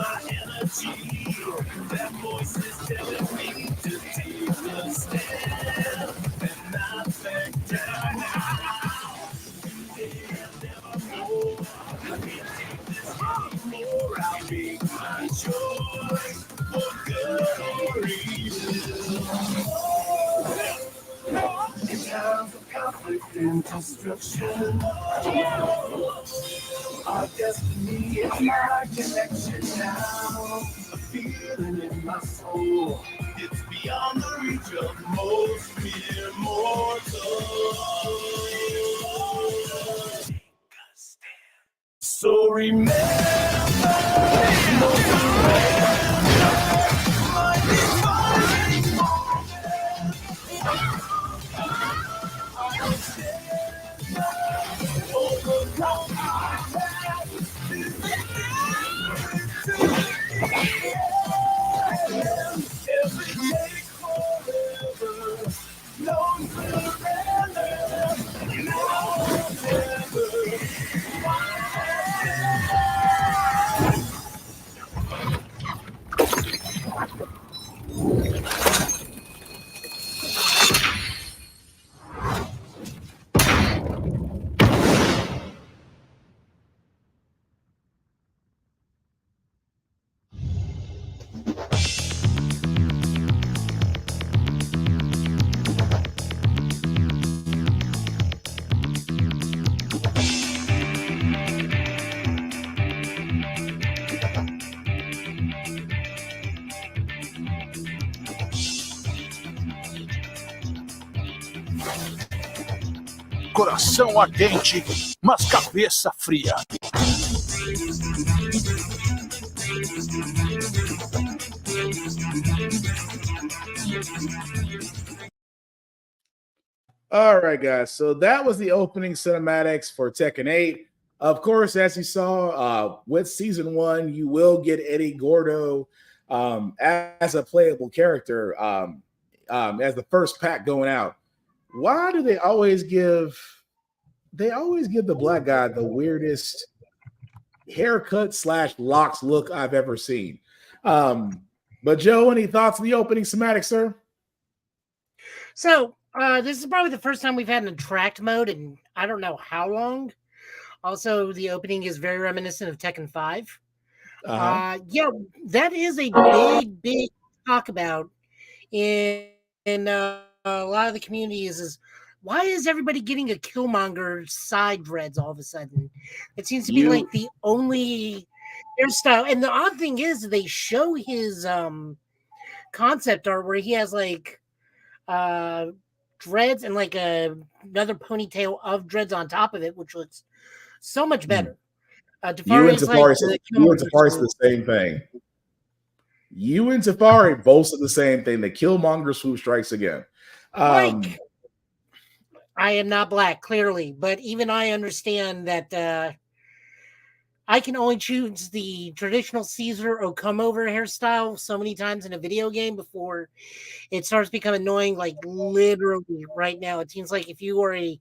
my energy. That voice is telling me to take a step and not back down. Nevermore, I can't take this anymore. I'll make my choice for good or evil. In times of conflict and destruction, our destiny is my connection now. A feeling in my soul, it's beyond the reach of most mere mortals. So remember, no surrender, my defining moment. I stand overcome my past. Every day forever, no surrender, no never. Coração ardente, mas cabeça fria. All right, guys. So that was the opening cinematics for Tekken 8. Of course, as you saw with Season 1, you will get Eddie Gordo as a playable character as the first pack going out. Why do they always give the black guy the weirdest haircut / locks look I've ever seen? But Joe, any thoughts on the opening schematic, sir? So this is probably the first time we've had an attract mode in I don't know how long. Also, the opening is very reminiscent of Tekken 5. Yeah, that is a big talk about in a lot of the communities is why is everybody getting a Killmonger side dreads all of a sudden? It seems to be like the only hairstyle. And the odd thing is they show his concept art where he has like dreads and like another ponytail of dreads on top of it, which looks so much better. You and Tafari said the same thing. You and Tafari both said the same thing. The Killmonger swoop strikes again. I am not black, clearly, but even I understand that I can only choose the traditional Caesar or come over hairstyle so many times in a video game before it starts becoming annoying. Like literally right now, it seems like if you are a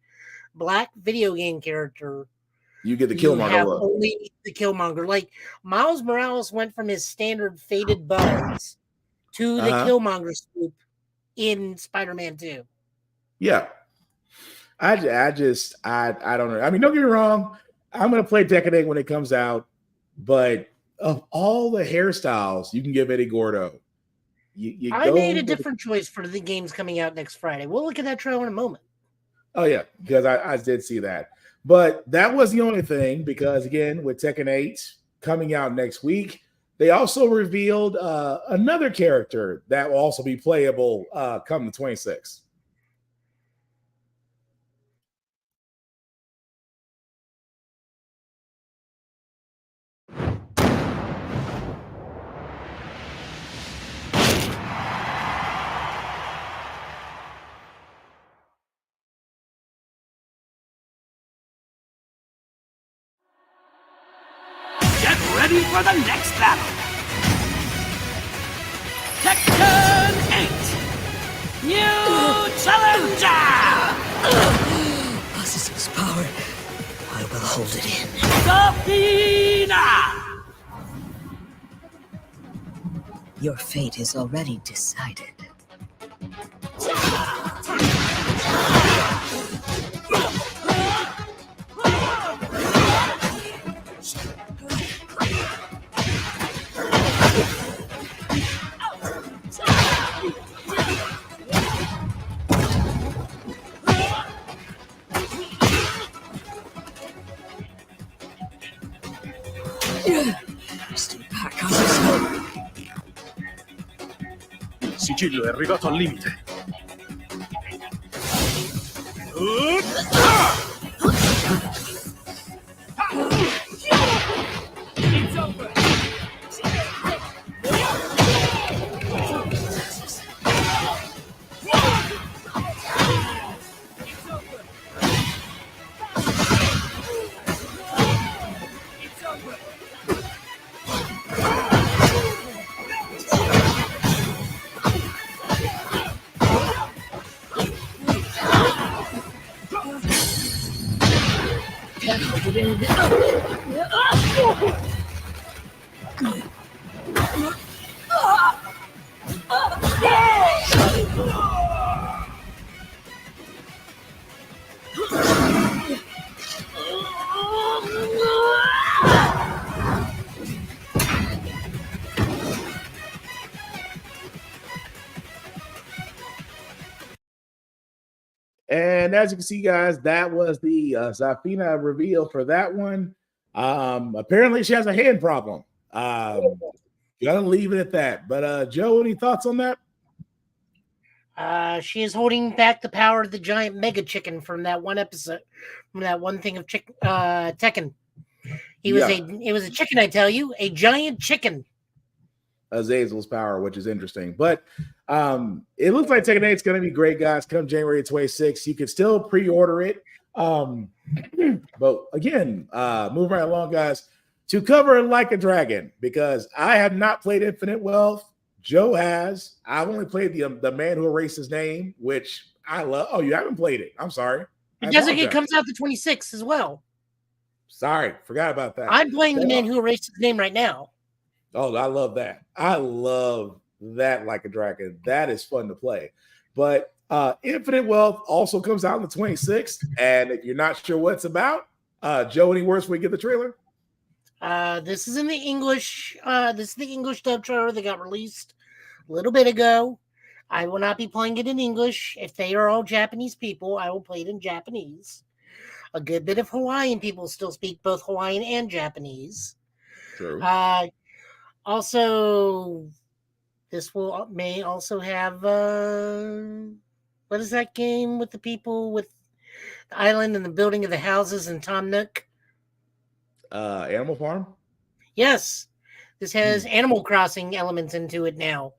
black video game character, you get the Killmonger look. Only the Killmonger. Like Miles Morales went from his standard faded buns to the Killmonger swoop in Spider-Man 2. Yeah. I don't know. I mean, don't get me wrong. I'm going to play Tekken 8 when it comes out, but of all the hairstyles you can give Eddie Gordo, I made a different choice for the games coming out next Friday. We'll look at that trailer in a moment. Oh, yeah, because I did see that. But that was the only thing because, again, with Tekken 8 coming out next week, they also revealed another character that will also be playable come the 26th. Ready for the next battle! Tekken 8! New challenger! Possessing his power, I will hold it in. Safina! Your fate is already decided. Il sigillo è arrivato al limite. And as you can see, guys, that was the Zafina reveal for that one. Apparently, she has a hand problem. Gotta leave it at that. But Joe, any thoughts on that? She is holding back the power of the giant mega chicken from that one episode, from that one thing of Tekken. It was a chicken, I tell you, a giant chicken. Azazel's power, which is interesting. But it looks like Tekken 8 is going to be great, guys. Come January 26th. You can still pre-order it. But again, move right along, guys, to cover Like a Dragon, because I have not played Infinite Wealth. Joe has. I've only played the Man Who Erased His Name, which I love. Oh, you haven't played it. I'm sorry. It comes out the 26th as well. Sorry, forgot about that. I'm playing the Man Who Erased His Name right now. Oh, I love that. I love that Like a Dragon. That is fun to play. But Infinite Wealth also comes out on the 26th. And if you're not sure what it's about, Joe, any words when we get the trailer? This is in the English. This is the English dub trailer that got released a little bit ago. I will not be playing it in English. If they are all Japanese people, I will play it in Japanese. A good bit of Hawaiian people still speak both Hawaiian and Japanese. True. Also, this may also have what is that game with the people with the island and the building of the houses in Tom Nook? Animal Farm? Yes. This has Animal Crossing elements into it now.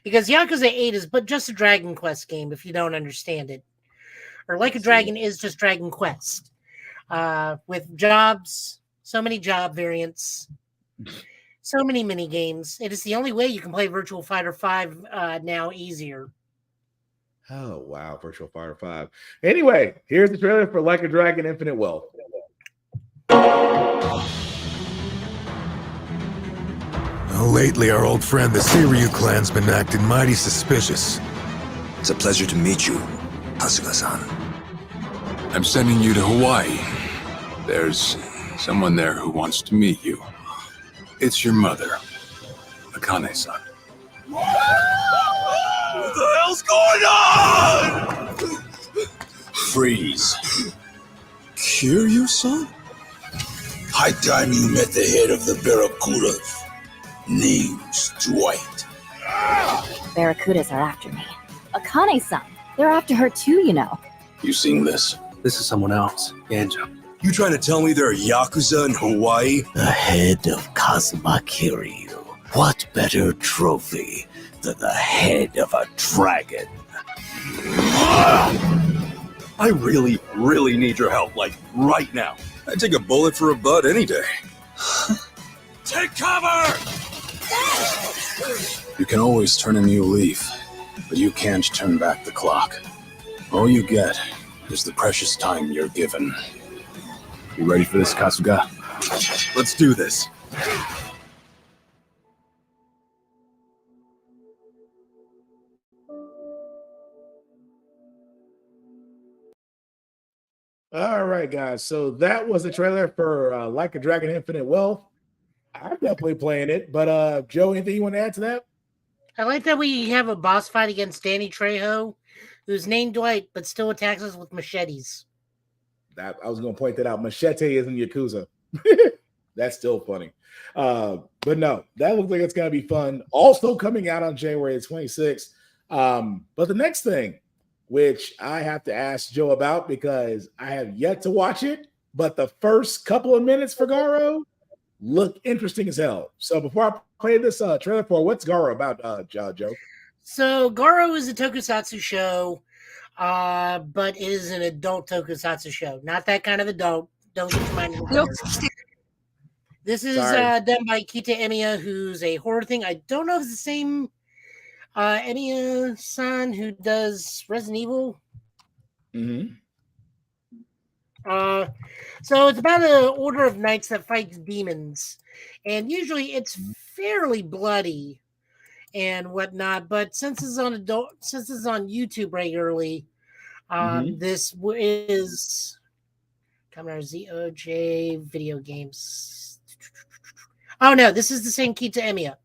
Because Yakuza 8 is but just a Dragon Quest game if you don't understand it. Or Like a Dragon is just Dragon Quest. With jobs, so many job variants. So many mini games. It is the only way you can play Virtual Fighter 5 now easier. Oh, wow. Virtual Fighter 5. Anyway, here's the trailer for Like a Dragon Infinite Wealth. Well, lately, our old friend, the Seiryu clan's been acting mighty suspicious. It's a pleasure to meet you, Asuka-san. I'm sending you to Hawaii. There's someone there who wants to meet you. It's your mother, Akane-san. What the hell's going on? Freeze. Kiryu-san? High time you met the head of the Barracudas. Name's Dwight. Barracudas are after me. Akane-san. They're after her too, you know. You seen this? This is someone else. Anjo. You trying to tell me there are Yakuza in Hawaii? The head of Kazuma Kiryu. What better trophy than the head of a dragon? I really, really need your help, like right now. I'd take a bullet for a butt any day. Take cover! You can always turn a new leaf, but you can't turn back the clock. All you get is the precious time you're given. You ready for this, Kasuga? Let's do this. All right, guys. So that was the trailer for Like a Dragon Infinite Wealth. I'm definitely playing it, but Joe, anything you want to add to that? I like that we have a boss fight against Danny Trejo, who's named Dwight, but still attacks us with machetes. I was going to point that out. Machete is in Yakuza. That's still funny. But no, that looks like it's going to be fun. Also coming out on January 26th. But the next thing, which I have to ask Joe about because I have yet to watch it, but the first couple of minutes for Garo look interesting as hell. So before I play this trailer for what's Garo about, Joe? So Garo is a tokusatsu show, but it is an adult tokusatsu show. Not that kind of adult. Don't get your mind. This is done by Kita Emiya, who's a horror thing. I don't know if it's the same Emiya-san who does Resident Evil. Mm-hmm. So it's about an order of knights that fights demons, and usually it's fairly bloody and whatnot. But since it's on YouTube regularly, this is coming out of ZOJ video games. Oh no, this is the same Kita Emiya.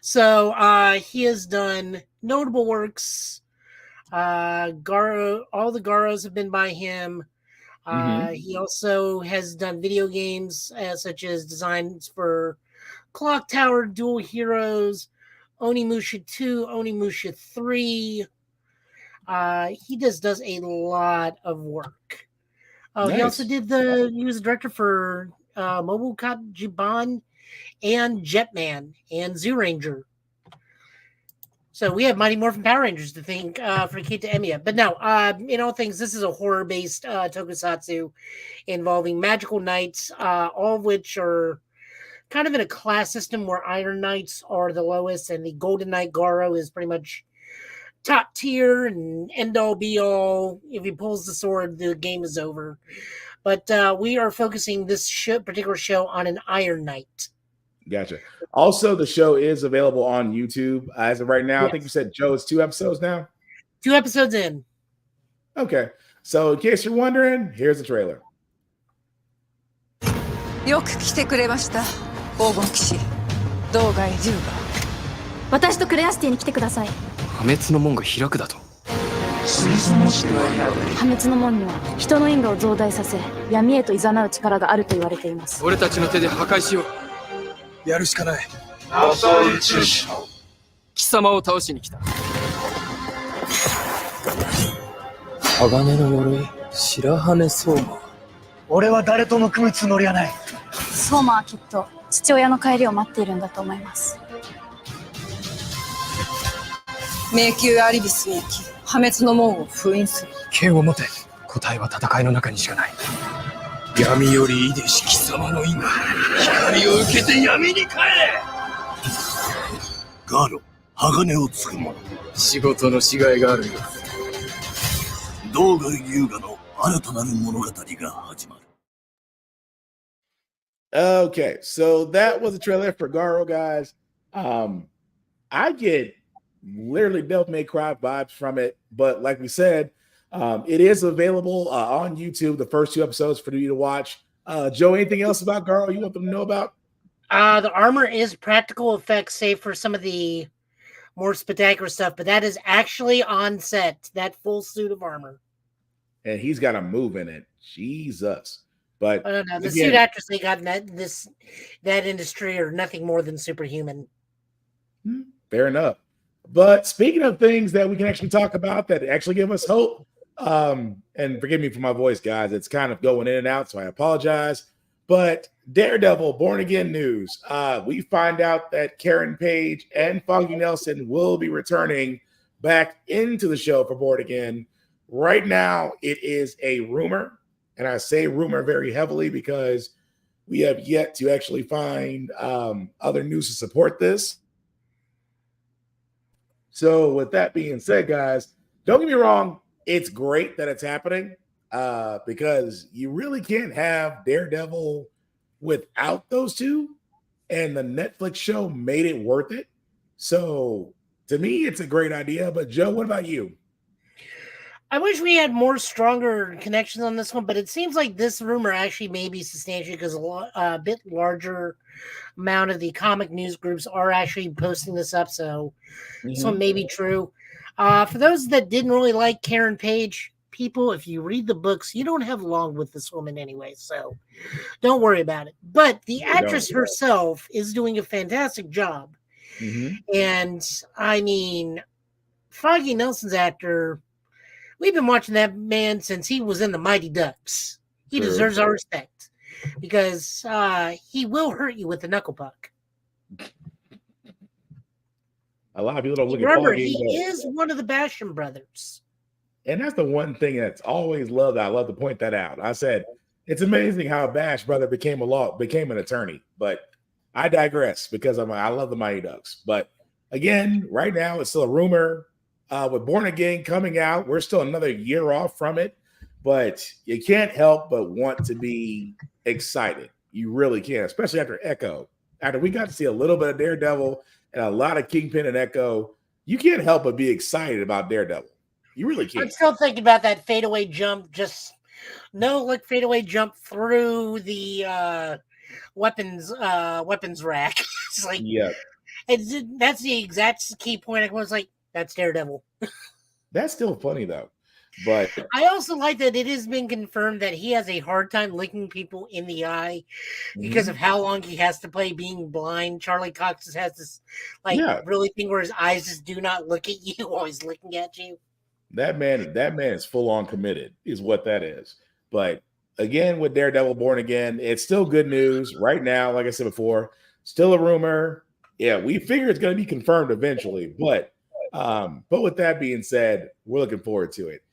So he has done notable works. Garo, all the Garos have been by him. He also has done video games such as designs for Clock Tower, Dual Heroes, Onimusha 2, Onimusha 3. He just does a lot of work. Nice. He also he was a director for Mobile Cop Jiban and Jetman and Zoolander. So we have Mighty Morphin Power Rangers to thank for Kita Emiya. But no, in all things, this is a horror-based tokusatsu involving magical knights, all of which are kind of in a class system where Iron Knights are the lowest and the Golden Knight Garo is pretty much top tier and end-all be-all. If he pulls the sword, the game is over. But we are focusing this particular show on an Iron Knight. Gotcha. Also, the show is available on YouTube as of right now. Yes. I think you said, Joe, it's 2 episodes now? 2 episodes in. Okay. So in case you're wondering, here's the trailer. よく来てくれました、黄金騎士。道外龍が。私とクレアシティに来てください。破滅の門が開くだと。破滅の門には人の因果を増大させ、闇へと誘う力があると言われています。俺たちの手で破壊しよう。やるしかない。貴様を倒しに来た。鋼の鎧、白羽相馬。俺は誰とも組むつもりはない。相馬はきっと父親の帰りを待っているんだと思います。迷宮アリビスに行き、破滅の門を封印する。剣を持て。答えは戦いの中にしかない。闇よりいでし貴様の因果、光を受けて闇に帰れ。ガロ、鋼をつく者。仕事のしがいがあるよ。道外優雅の新たなる物語が始まる。Okay, so that was a trailer for Garo, guys. I get literally Devil May Cry vibes from it, but like we said, it is available on YouTube, the first 2 episodes for you to watch. Joe, anything else about Garo you want them to know about? The armor is practical effects, save for some of the more spectacular stuff, but that is actually on set, that full suit of armor. And he's got a move in it. Jesus. But no, the suit actors they got in that industry are nothing more than superhuman. Fair enough. But speaking of things that we can actually talk about that actually give us hope, and forgive me for my voice, guys, it's kind of going in and out, so I apologize. But Daredevil Born Again news. We find out that Karen Page and Foggy Nelson will be returning back into the show for Born Again. Right now, it is a rumor, and I say rumor very heavily because we have yet to actually find other news to support this. So with that being said, guys, don't get me wrong. It's great that it's happening because you really can't have Daredevil without those two. And the Netflix show made it worth it. So to me, it's a great idea. But Joe, what about you? I wish we had more stronger connections on this one, but it seems like this rumor actually may be substantiated because a bit larger amount of the comic news groups are actually posting this up, so this one may be true. For those that didn't really like Karen Page, people, if you read the books, you don't have long with this woman anyway, so don't worry about it. But the actress herself is doing a fantastic job. And, I mean, Foggy Nelson's actor... We've been watching that man since he was in the Mighty Ducks. He deserves our respect because he will hurt you with the knuckle puck. A lot of people don't look Remember, at Foggy. He is one of the Basham brothers. And that's the one thing that's always loved. I love to point that out. I said, it's amazing how a Bash brother became an attorney. But I digress because I love the Mighty Ducks. But again, right now, it's still a rumor. With Born Again coming out, we're still another year off from it, but you can't help but want to be excited. You really can, especially after Echo. After we got to see a little bit of Daredevil and a lot of Kingpin and Echo, you can't help but be excited about Daredevil. You really can't. I'm still thinking about that fadeaway jump, fadeaway jump through the weapons rack. It's like, that's the exact key point. I was like, that's Daredevil. That's still funny though. But I also like that it has been confirmed that he has a hard time looking people in the eye because of how long he has to play being blind. Charlie Cox just has this really thing where his eyes just do not look at you while he's looking at you. That man is full on committed, is what that is. But again, with Daredevil Born Again, it's still good news right now. Like I said before, still a rumor. Yeah, we figure it's going to be confirmed eventually, but with that being said, we're looking forward to it.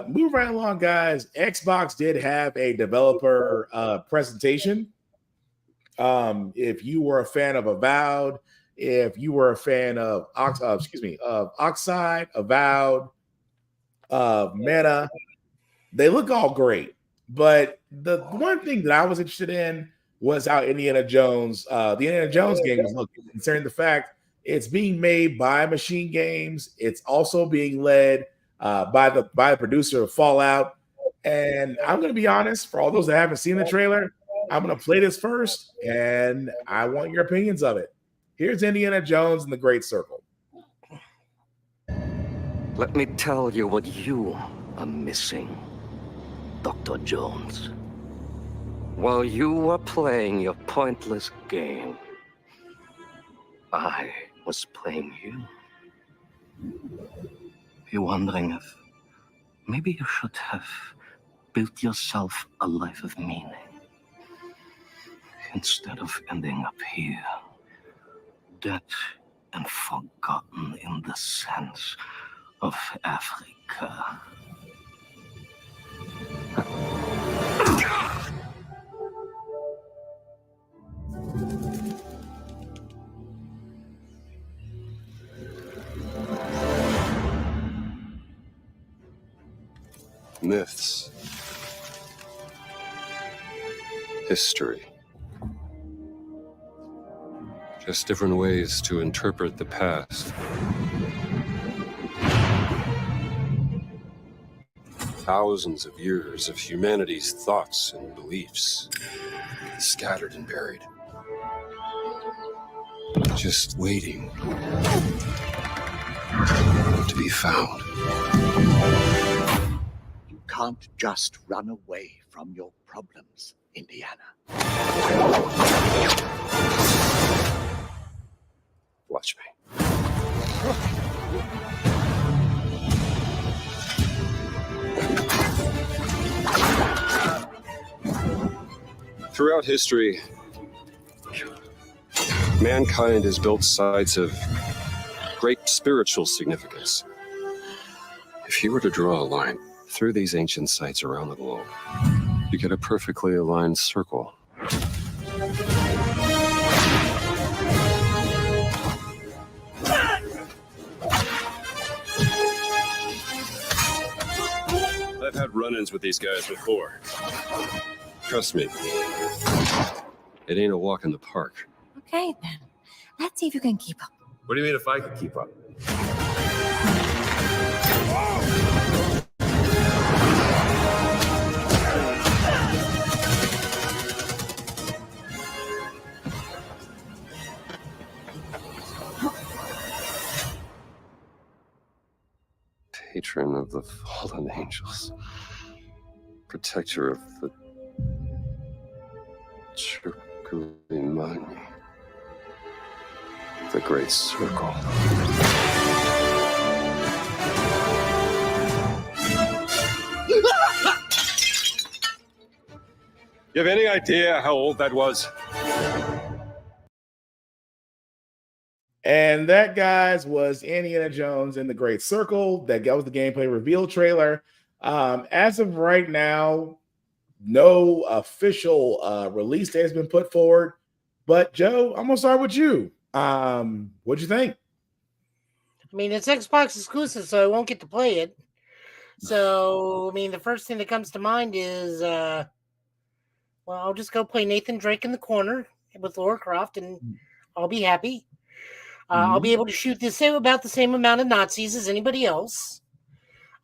Move right along, guys. Xbox did have a developer presentation. If you were a fan of Avowed, if you were a fan of Oxide, Avowed, Meta, they look all great. But the one thing that I was interested in was how Indiana Jones, the Indiana Jones game is looking, concerning the fact it's being made by Machine Games. It's also being led by the producer of Fallout. And I'm going to be honest, for all those that haven't seen the trailer, I'm going to play this first, and I want your opinions of it. Here's Indiana Jones and the Great Circle. Let me tell you what you are missing, Dr. Jones. While you were playing your pointless game, I was playing you. You're wondering if maybe you should have built yourself a life of meaning instead of ending up here, dead and forgotten in the sands of Africa. Myths, history, just different ways to interpret the past. Thousands of years of humanity's thoughts and beliefs, scattered and buried, just waiting to be found. Can't just run away from your problems, Indiana. Watch me. Throughout history, mankind has built sites of great spiritual significance. If you were to draw a line through these ancient sites around the globe, you get a perfectly aligned circle. I've had run-ins with these guys before. Trust me, it ain't a walk in the park. Okay, then. Let's see if you can keep up. What do you mean if I could keep up? patron of the fallen angels, protector of the Chukulimani, the Great Circle. You have any idea how old that was? And that, guys, was Indiana Jones and the Great Circle. That was the gameplay reveal trailer. As of right now, no official release date has been put forward. But Joe, I'm gonna start with you. What'd you think? I mean, it's Xbox exclusive, so I won't get to play it. So, I mean, the first thing that comes to mind is, well, I'll just go play Nathan Drake in the corner with Lara Croft, and I'll be happy. I'll be able to shoot about the same amount of Nazis as anybody else.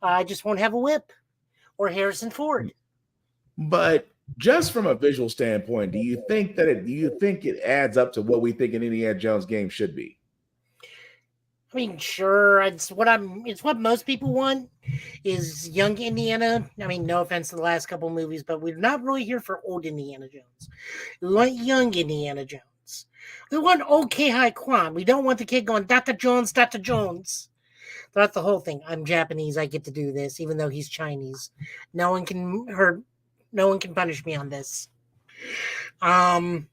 I just won't have a whip or Harrison Ford. But just from a visual standpoint, do you think it adds up to what we think an Indiana Jones game should be? I mean, sure. It's what most people want is young Indiana. I mean, no offense to the last couple movies, but we're not really here for old Indiana Jones. We want young Indiana Jones. We want old Kei Kwan. We don't want the kid going, Dr. Jones, Dr. Jones. That's the whole thing. I'm Japanese. I get to do this, even though he's Chinese. No one can punish me on this. I'm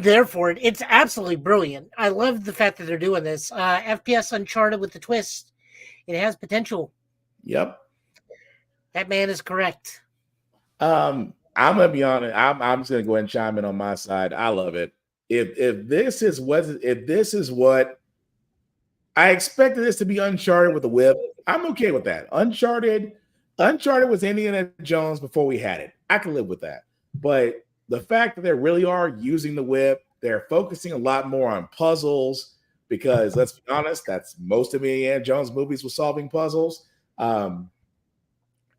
there for it. It's absolutely brilliant. I love the fact that they're doing this. FPS Uncharted with the twist. It has potential. Yep. That man is correct. I'm gonna be honest. I'm just gonna go ahead and chime in on my side. I love it. If this is what I expected this to be, Uncharted with a whip, I'm okay with that. Uncharted was Indiana Jones before we had it. I can live with that. But the fact that they really are using the whip, they're focusing a lot more on puzzles, because let's be honest, that's most of Indiana Jones movies with solving puzzles.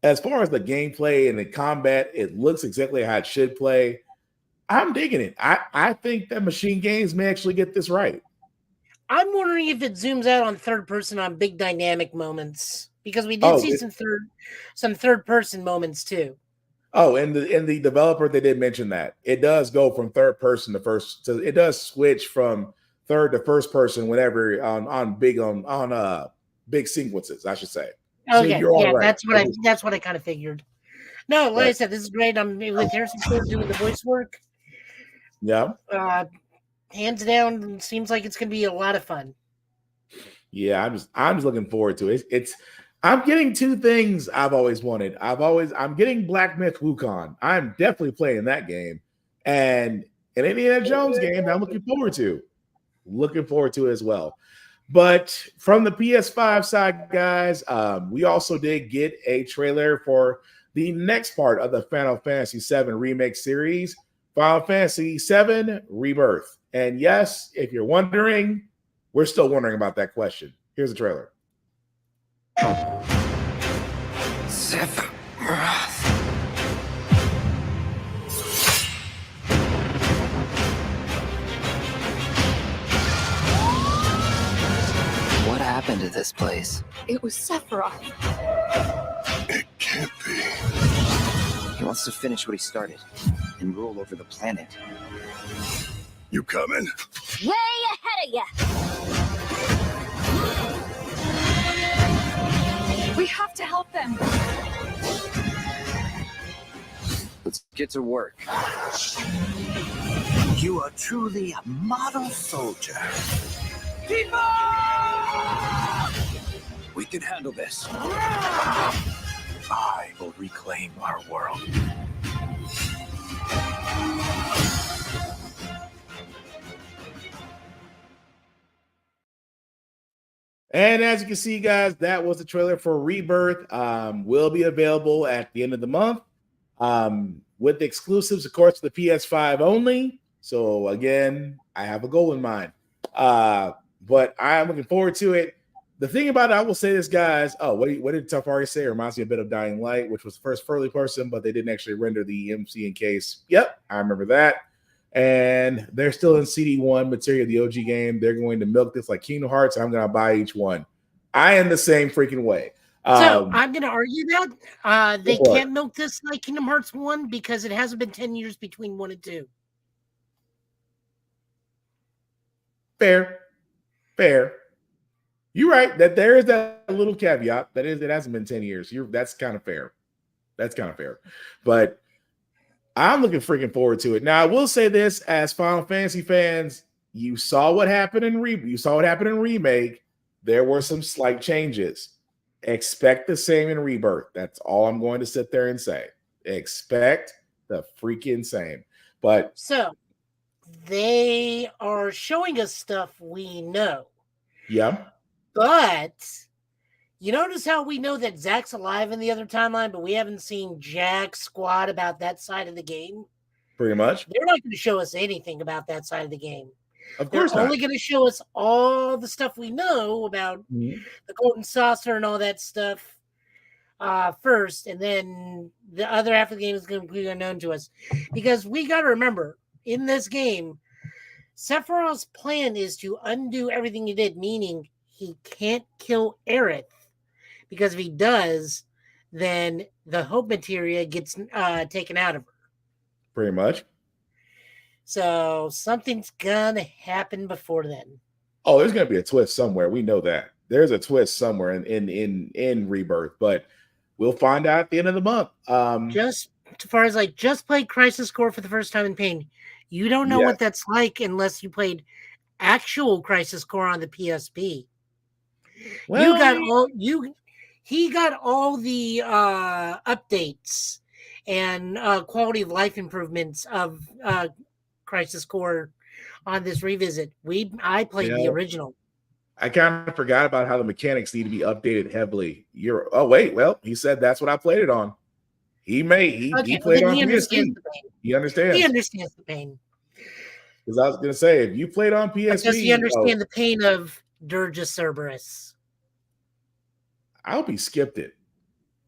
As far as the gameplay and the combat, it looks exactly how it should play. I'm digging it. I think that Machine Games may actually get this right. I'm wondering if it zooms out on third person on big dynamic moments, because we did see some third person moments too. Oh, and the developer, they did mention that it does go from third person to first. So it does switch from third to first person whenever on big sequences, I should say. Okay, so yeah, right. that's what I kind of figured. No, like I said, this is great. I'm with Harrison Ford doing the voice work. Yeah. Hands down, seems like it's gonna be a lot of fun. Yeah, I'm just looking forward to it. I'm getting two things I've always wanted. I'm getting Black Myth Wukong. I'm definitely playing that game, and an Indiana Jones game that I'm looking forward to. Looking forward to it as well. But from the PS5 side, guys, we also did get a trailer for the next part of the Final Fantasy VII Remake series, Final Fantasy VII Rebirth. And yes, if you're wondering, we're still wondering about that question. Here's the trailer. What happened to this place? It was Sephiroth. It can't be. He wants to finish what he started and rule over the planet. You coming? Way ahead of you! We have to help them. Let's get to work. You are truly a model soldier. We can handle this. I will reclaim our world. And as you can see, guys, that was the trailer for Rebirth. Will be available at the end of the month. With the exclusives, of course, the PS5 only. So again, I have a goal in mind. But I'm looking forward to it. The thing about it, I will say this, guys. Oh, what did Tafari say? It reminds me a bit of Dying Light, which was the first first person, but they didn't actually render the MC in case. Yep, I remember that. and they're still in CD1 material, the OG game. They're going to milk this like Kingdom Hearts. I'm going to buy each one. I am the same freaking way. So I'm going to argue that they can't milk this like Kingdom Hearts 1 because it hasn't been 10 years between 1 and 2. Fair. You're right that there is that little caveat. That is, it hasn't been 10 years. That's kind of fair. But I'm looking freaking forward to it. Now, I will say this: as Final Fantasy fans, you saw what happened in Remake. There were some slight changes. Expect the same in Rebirth. That's all I'm going to sit there and say. Expect the freaking same. But so they are showing us stuff we know. Yeah. But you notice how we know that Zack's alive in the other timeline, but we haven't seen jack squat about that side of the game? Pretty much. They're not going to show us anything about that side of the game. Of course They're not. only going to show us all the stuff we know about the Golden Saucer and all that stuff first, and then the other half of the game is going to be unknown to us. Because we got to remember, in this game, Sephiroth's plan is to undo everything he did, meaning he can't kill Aerith, because if he does, then the Hope Materia gets taken out of her. Pretty much. So something's gonna happen before then. Oh, there's gonna be a twist somewhere. We know that. There's a twist somewhere in Rebirth, but we'll find out at the end of the month. Just as far as just play Crisis Core for the first time in Pain. You don't know what that's like unless you played actual Crisis Core on the PSP. Well, he got all the updates and quality of life improvements of Crisis Core on this revisit. I played the original. I kind of forgot about how the mechanics need to be updated heavily. He said that's what I played it on. He played on PSP. He understands. He understands the pain. Because I was going to say, if you played on PSP, does he understand the pain of Dirge of Cerberus? I hope he skipped it.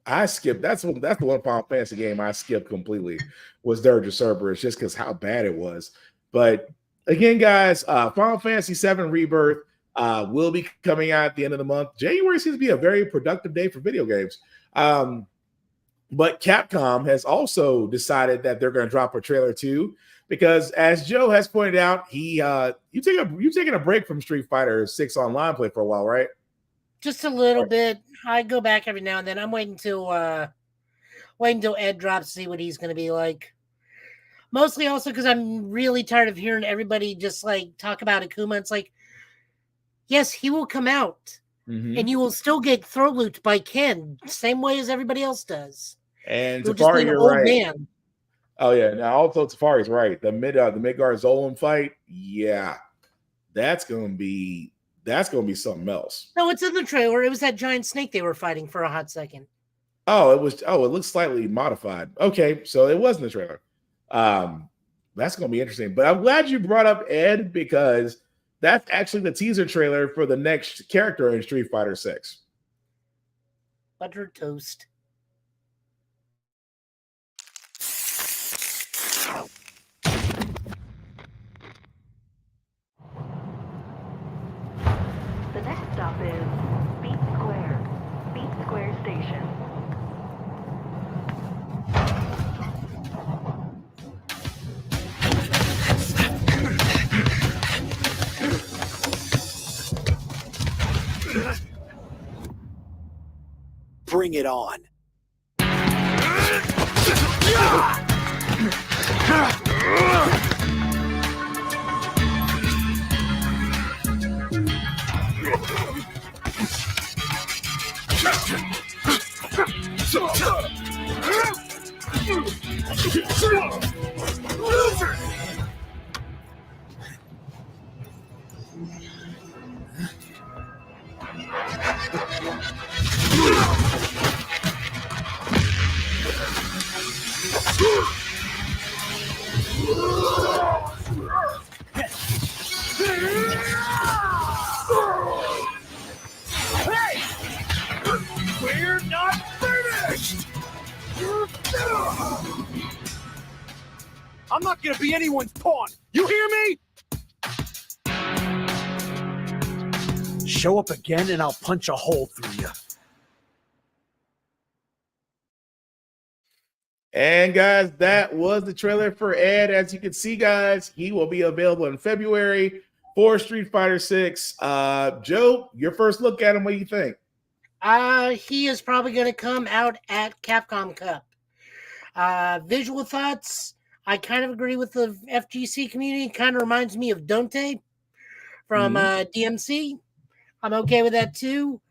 I skipped. That's the one Final Fantasy game I skipped completely was Dirge of Cerberus, just because how bad it was. But again, guys, Final Fantasy VII Rebirth will be coming out at the end of the month. January seems to be a very productive day for video games. But Capcom has also decided that they're going to drop a trailer too, because as Joe has pointed out, you've taken a break from Street Fighter 6 online play for a while, right? Just a little bit. I go back every now and then. I'm waiting until Ed drops to see what he's going to be like. Mostly also because I'm really tired of hearing everybody just talk about Akuma. It's like, yes, he will come out, and you will still get throat looped by Ken, same way as everybody else does. And He'll Tafari, just be an you're old right. man. Oh yeah. Now also Tafari's right. The Midgar Zolan fight, that's gonna be something else. No, it's in the trailer. It was that giant snake they were fighting for a hot second. It looks slightly modified. Okay, so it was in the trailer. That's gonna be interesting. But I'm glad you brought up Ed, because that's actually the teaser trailer for the next character in Street Fighter 6. Buttered toast. The next stop is Beat Square Station. Bring it on. We're not finished! I'm not gonna be anyone's pawn. hear me? Show up again and I'll punch a hole through you. And guys, that was the trailer for Ed. As you can see, guys, he will be available in February for Street Fighter 6. Joe, your first look at him, what do you think? He is probably going to come out at Capcom Cup. Visual thoughts, I kind of agree with the FGC community. Kind of reminds me of Dante from DMC. I'm okay with that too.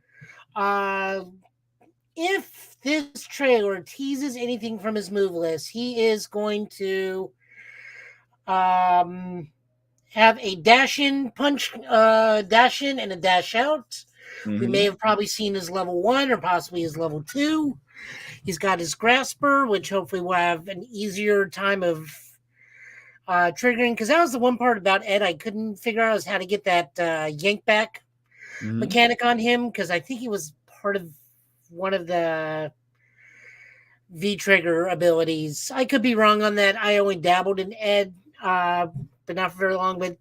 If this trailer teases anything from his move list, he is going to have a dash in punch, dash in and a dash out. We may have probably seen his level 1 or possibly his level 2. He's got his grasper, which hopefully will have an easier time of triggering. Because that was the one part about Ed I couldn't figure out, is how to get that yank back mechanic on him. Because I think he was part of one of the V-trigger abilities. I could be wrong on that. I only dabbled in Ed, but not for very long. But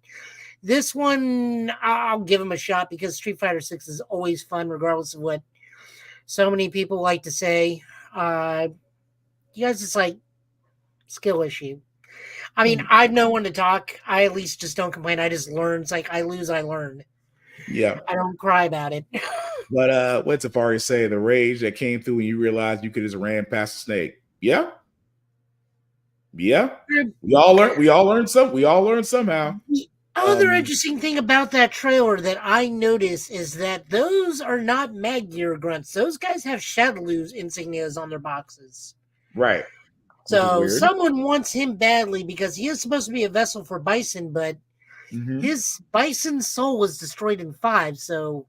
this one, I'll give him a shot because Street Fighter 6 is always fun, regardless of what so many people like to say. You guys, it's like skill issue. I mean, I've no one to talk. I at least just don't complain. I just learn. It's like I lose, I learn. Yeah. I don't cry about it. But what's Safari say? The rage that came through when you realized you could just ran past the snake. Yeah. Yeah. We all learned somehow. The other interesting thing about that trailer that I noticed is that those are not Maggear grunts. Those guys have Shadowloo's insignias on their boxes. Right. So someone wants him badly because he is supposed to be a vessel for Bison, but his Bison soul was destroyed in 5. So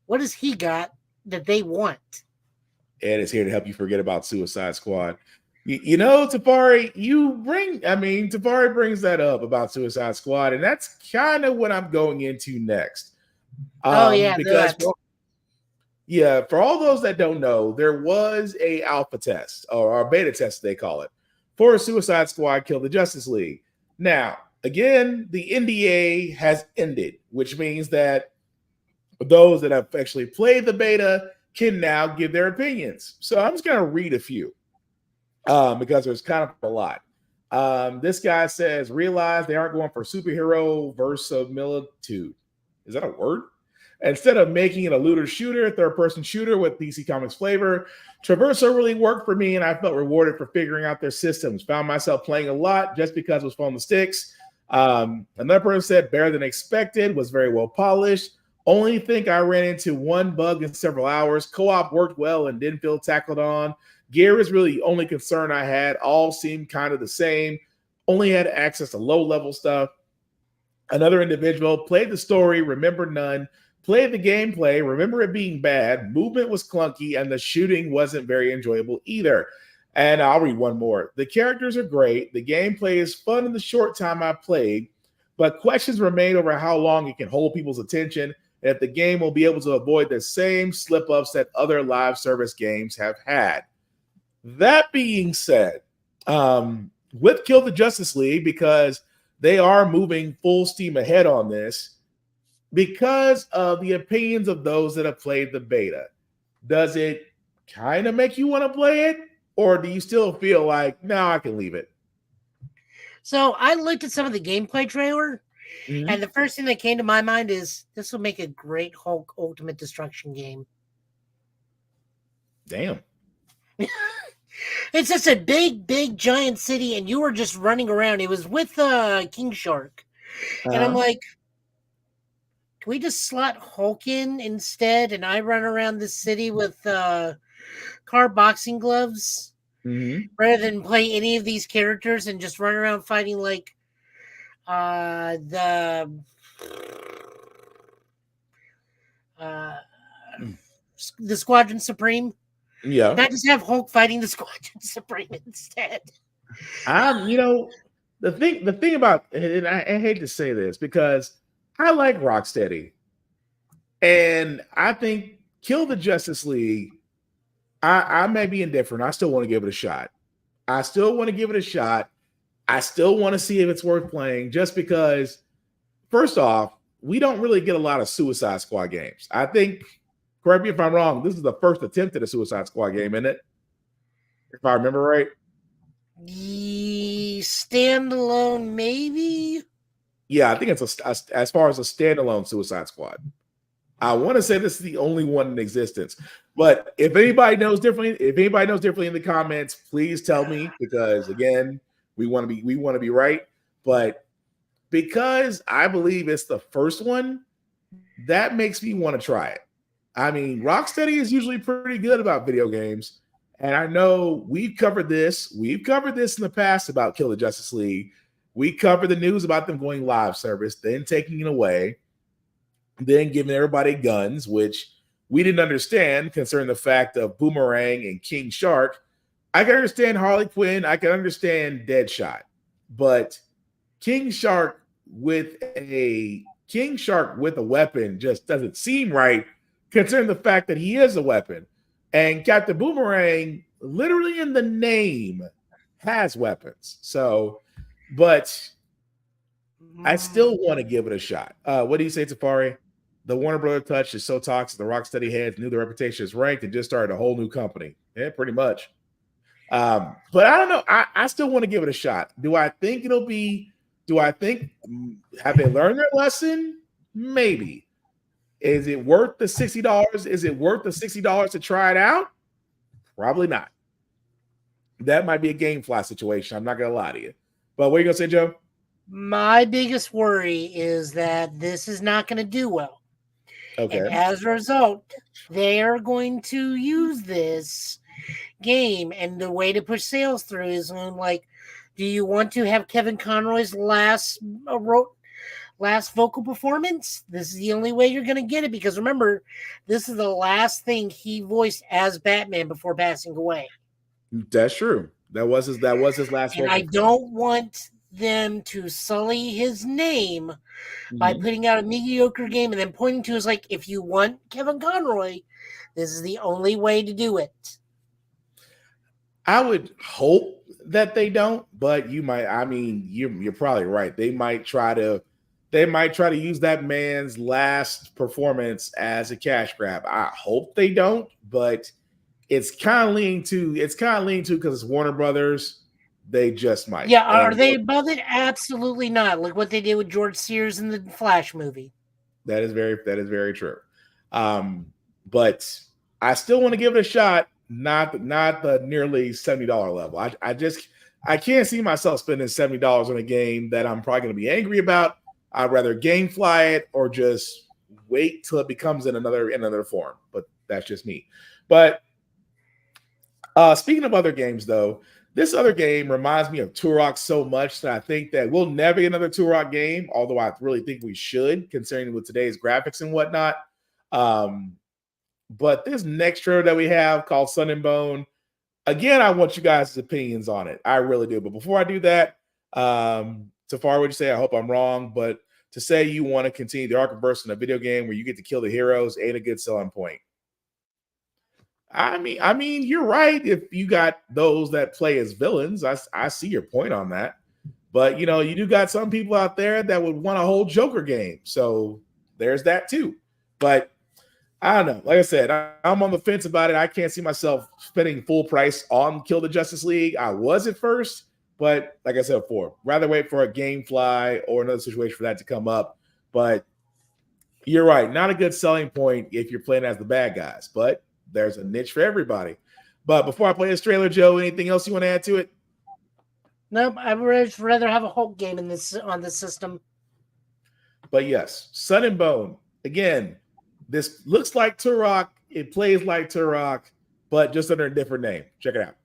what has he got that they want? Ed is here to help you forget about Suicide Squad. You know, Tafari, Tafari brings that up about Suicide Squad, and that's kind of what I'm going into next. Because for all those that don't know, there was a alpha test or a beta test, they call it, for Suicide Squad Kill the Justice League. Now, again, the NDA has ended, which means that those that have actually played the beta can now give their opinions. So I'm just going to read a few. Because there's kind of a lot. This guy says, realize they aren't going for superhero verisimilitude. Is that a word? Instead of making it a looter shooter, third-person shooter with DC Comics flavor, Traverso really worked for me, and I felt rewarded for figuring out their systems. Found myself playing a lot just because it was fun on the sticks. Another person said, better than expected, was very well polished. Only think I ran into one bug in several hours. Co-op worked well and didn't feel tackled on. Gear is really the only concern I had. All seemed kind of the same. Only had access to low-level stuff. Another individual played the story, remembered none. Played the gameplay, remember it being bad. Movement was clunky, and the shooting wasn't very enjoyable either. And I'll read one more. The characters are great. The gameplay is fun in the short time I played, but questions remain over how long it can hold people's attention and if the game will be able to avoid the same slip-ups that other live service games have had. That being said, with Kill the Justice League, because they are moving full steam ahead on this, because of the opinions of those that have played the beta, does it kind of make you want to play it? Or do you still feel like, no, I can leave it? So I looked at some of the gameplay trailer, and the first thing that came to my mind is this will make a great Hulk Ultimate Destruction game. Damn. It's just a big, giant city, and you were just running around. It was with King Shark. And I'm like, can we just slot Hulk in instead? And I run around the city with car boxing gloves rather than play any of these characters and just run around fighting like the Squadron Supreme. Yeah. Not just have Hulk fighting the Squadron Supreme instead. The thing about, and I hate to say this because I like Rocksteady, and I think Kill the Justice League, I may be indifferent. I still want to give it a shot. I still want to see if it's worth playing, just because, first off, we don't really get a lot of Suicide Squad games. I think, correct me if I'm wrong, this is the first attempt at a Suicide Squad game, isn't it? If I remember right. The standalone, maybe? Yeah, I think it's as far as a standalone Suicide Squad. I want to say this is the only one in existence. But if anybody knows differently, in the comments, please tell me, because again, we want to be right. But because I believe it's the first one, that makes me want to try it. I mean, Rocksteady is usually pretty good about video games. And I know we've covered this. We've covered this in the past about Kill the Justice League. We covered the news about them going live service, then taking it away, then giving everybody guns, which we didn't understand concerning the fact of Boomerang and King Shark. I can understand Harley Quinn. I can understand Deadshot. But King Shark with a weapon just doesn't seem right, considering the fact that he is a weapon. And Captain Boomerang, literally in the name, has weapons. So, but I still want to give it a shot. What do you say, Tafari? The Warner Brother touch is so toxic. The Rocksteady heads knew the reputation is ranked and just started a whole new company. Yeah, pretty much. But I don't know. I still want to give it a shot. Do I think have they learned their lesson? Maybe. Is it worth the $60? Is it worth the $60 to try it out? Probably not. That might be a GameFly situation. I'm not going to lie to you. But what are you going to say, Joe? My biggest worry is that this is not going to do well. Okay. And as a result, they are going to use this game, and the way to push sales through is like, do you want to have Kevin Conroy's last vocal performance? This is the only way you're going to get it, because remember, this is the last thing he voiced as Batman before passing away. That's true. That was his last. And I don't want them to sully his name by putting out a mediocre game and then pointing to us like, if you want Kevin Conroy, this is the only way to do it. I would hope that they don't, but you might. I mean, you're probably right. They might try to use that man's last performance as a cash grab. I hope they don't, but it's kind of leaning to because it's Warner Brothers. They just might. Yeah, are they above it? Absolutely not. Like what they did with George Sears in the Flash movie. That is very true. But I still want to give it a shot. Not the nearly $70 level. I can't see myself spending $70 on a game that I'm probably going to be angry about. I'd rather GameFly it or just wait till it becomes in another form. But that's just me. But speaking of other games, though, this other game reminds me of Turok so much that I think that we'll never get another Turok game, although I really think we should, considering with today's graphics and whatnot. But this next trailer that we have called Sun and Bone, again, I want you guys' opinions on it. I really do. But before I do that, Tafar, would you say, I hope I'm wrong, but to say you want to continue the Archiverse in a video game where you get to kill the heroes ain't a good selling point. I mean, you're right. If you got those that play as villains, I see your point on that. But, you do got some people out there that would want a whole Joker game. So there's that too. But I don't know. Like I said, I'm on the fence about it. I can't see myself spending full price on Kill the Justice League. I was at first, but like I said before, rather wait for a GameFly or another situation for that to come up. But you're right. Not a good selling point if you're playing as the bad guys. But there's a niche for everybody. But before I play this trailer, Joe, anything else you want to add to it? Nope. I'd rather have a Hulk game on this system. But yes, Sun and Bone. Again, this looks like Turok. It plays like Turok, but just under a different name. Check it out.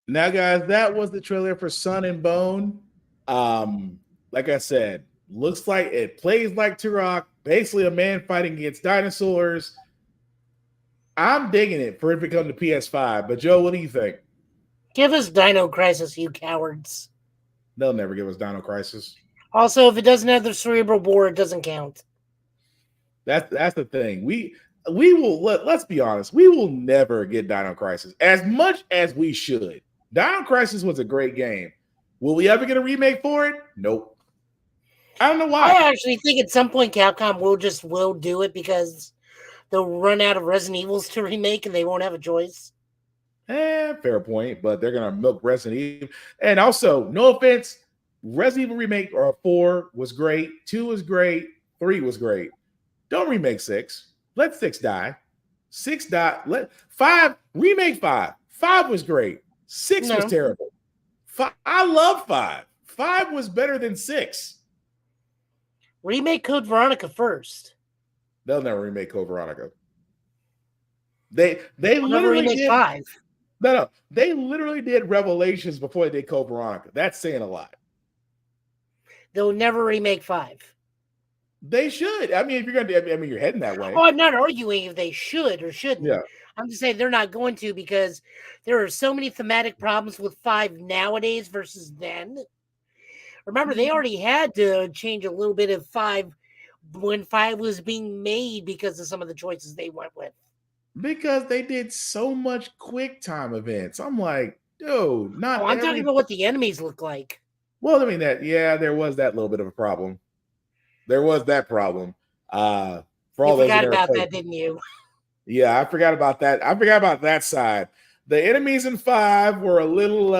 Now, guys, that was the trailer for Sun and Bone. Like I said, looks like it plays like Turok, basically a man fighting against dinosaurs. I'm digging it for it to become the PS5. But Joe, what do you think? Give us Dino Crisis, you cowards. They'll never give us Dino Crisis. Also, if it doesn't have the cerebral bore, it doesn't count. That's the thing. We will let's be honest. We will never get Dino Crisis as much as we should. Dino Crisis was a great game. Will we ever get a remake for it? Nope. I don't know why. I actually think at some point Capcom will do it because they'll run out of Resident Evils to remake and they won't have a choice. Fair point, but they're gonna milk Resident Evil. And also, no offense, Resident Evil remake or 4 was great, 2 was great, 3 was great. Don't remake 6. Let 6 die. 6 die. Let 5 remake 5. 5 was great. 6 was terrible. I love 5. 5 was better than 6. Remake Code Veronica first. They'll never remake Code Veronica. They literally remake did 5. No. They literally did Revelations before they did Code Veronica. That's saying a lot. They'll never remake 5. They should. I mean, if you're going to, I mean, you're heading that way. Oh, I'm not arguing if they should or shouldn't. Yeah. I'm just saying they're not going to because there are so many thematic problems with 5 nowadays versus then. Remember, they already had to change a little bit of 5 when 5 was being made because of some of the choices they went with. Because they did so much quick time events. I'm like, dude, not. I'm talking about what the enemies look like. Well, I mean there was that little bit of a problem. There was that problem. For all you those forgot about that, didn't you? Yeah, I forgot about that. I forgot about that side. The enemies in 5 were a little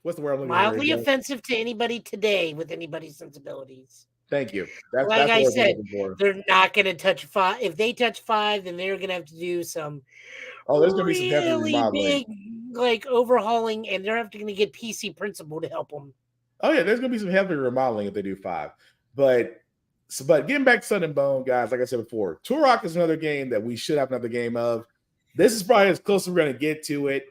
what's the word I'm looking for? Mildly offensive to anybody today with anybody's sensibilities. Thank you. Like I said, they're not going to touch 5. If they touch 5, then they're going to have to do some. Oh, there's going to be some heavy remodeling, big overhauling, and they're going to get PC Principal to help them. Oh yeah, there's going to be some heavy remodeling if they do 5. But getting back to Sun and Bone, guys, like I said before, Turok is another game that we should have another game of. This is probably as close as we're going to get to it.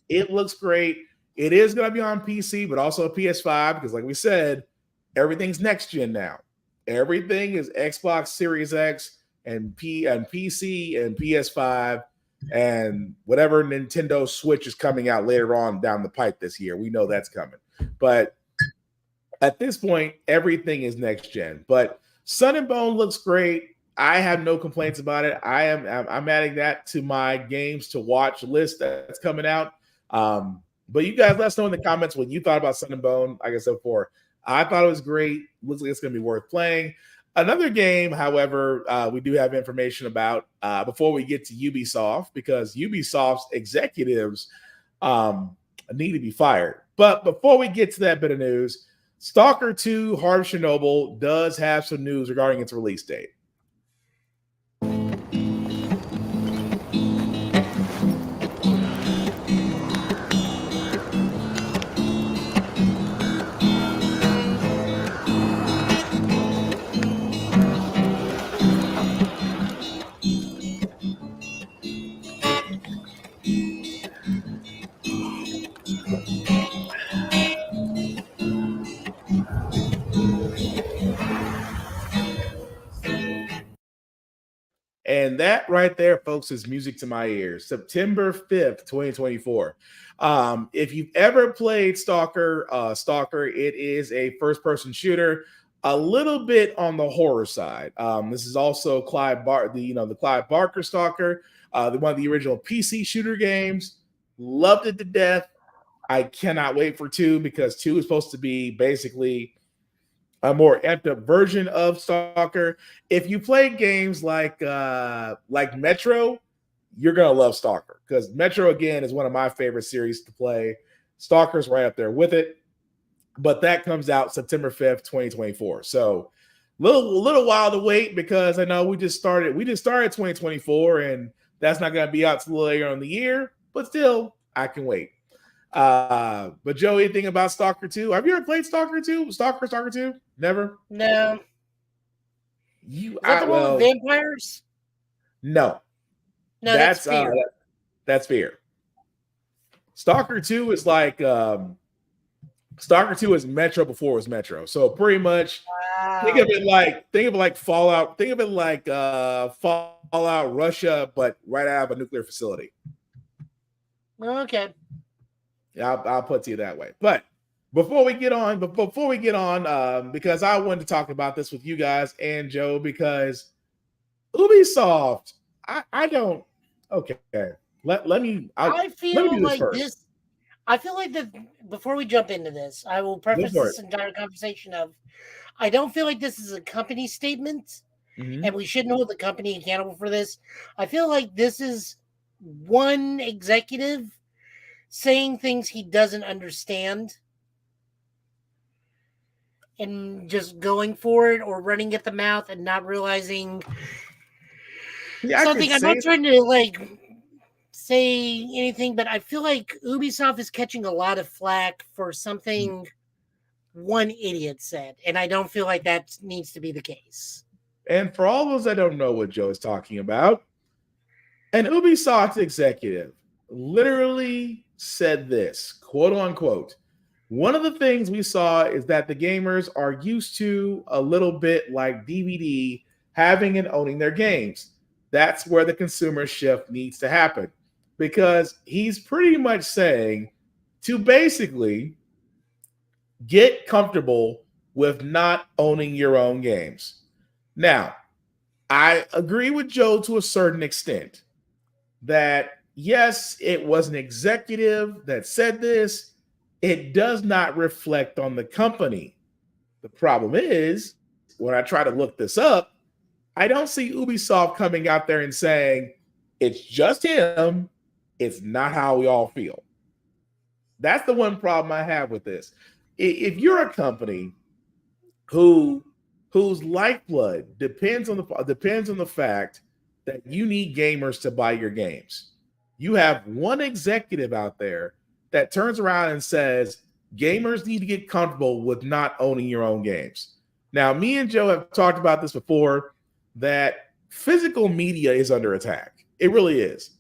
It looks great. It is going to be on PC, but also a PS5 because, like we said, everything's next gen now. Everything is Xbox Series X and PC and PS5 and whatever Nintendo Switch is coming out later on down the pipe this year. We know that's coming. But at this point, everything is next gen. But Sun and Bone looks great. I have no complaints about it. I'm adding that to my games to watch list that's coming out. But you guys let us know in the comments what you thought about Sun and Bone. Like I said before, I thought it was great. Looks like it's going to be worth playing. Another game, however, we do have information about before we get to Ubisoft, because Ubisoft's executives need to be fired. But before we get to that bit of news, Stalker 2 Heart of Chernobyl does have some news regarding its release date. And that right there, folks, is music to my ears. September 5th, 2024. If you've ever played Stalker, it is a first-person shooter, a little bit on the horror side. This is also the Clive Barker Stalker, one of the original PC shooter games. Loved it to death. I cannot wait for 2 because 2 is supposed to be basically a more amped up version of Stalker. If you play games like Metro, you're gonna love Stalker, because Metro again is one of my favorite series to play. Stalker's right up there with it, but that comes out September 5th, 2024. So little while to wait, because I know we just started 2024, and that's not gonna be out till later in the year, but still I can wait. But Joe, anything about Stalker 2? Have you ever played Stalker 2? Stalker 2? Never? No. Is that the one with vampires? No. No, that's Fear. That's Fear. Stalker 2 is like Stalker 2 is Metro before it was Metro. So pretty much think of it like Fallout. Think of it like Fallout Russia, but right out of a nuclear facility. Okay. I'll put it to you that way. But before we get on, because I wanted to talk about this with you guys and Joe, because Ubisoft, I don't. Okay, let me. I feel like this. I feel like that. Before we jump into this, I will preface this entire conversation of, I don't feel like this is a company statement, and we shouldn't hold the company accountable for this. I feel like this is one executive saying things he doesn't understand and just going for it, or running at the mouth and not realizing something. I'm not trying to say anything, but I feel like Ubisoft is catching a lot of flack for something one idiot said, and I don't feel like that needs to be the case. And for all those that don't know what Joe is talking about, an Ubisoft executive literally said this, quote unquote, one of the things we saw is that the gamers are used to a little bit like DVD having and owning their games. That's where the consumer shift needs to happen, because he's pretty much saying to basically get comfortable with not owning your own games. Now, I agree with Joe to a certain extent that yes, it was an executive that said this. It does not reflect on the company. The problem is, when I try to look this up, I don't see Ubisoft coming out there and saying, it's just him. It's not how we all feel. That's the one problem I have with this. If you're a company whose lifeblood depends on the fact that you need gamers to buy your games, you have one executive out there that turns around and says gamers need to get comfortable with not owning your own games. Now, me and Joe have talked about this before, that physical media is under attack. It really is.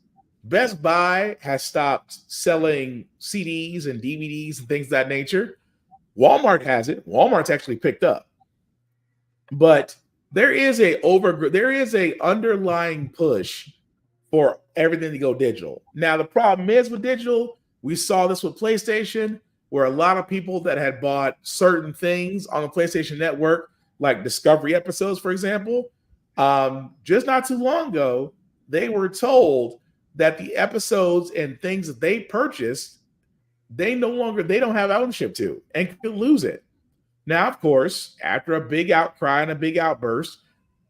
Best Buy has stopped selling CDs and DVDs and things of that nature. Walmart has it. Walmart's actually picked up. But there is a underlying push for everything to go digital. Now, the problem is with digital, we saw this with PlayStation, where a lot of people that had bought certain things on the PlayStation Network, like Discovery episodes, for example, just not too long ago, they were told that the episodes and things that they purchased, they don't have ownership to and could lose it. Now, of course, after a big outcry and a big outburst,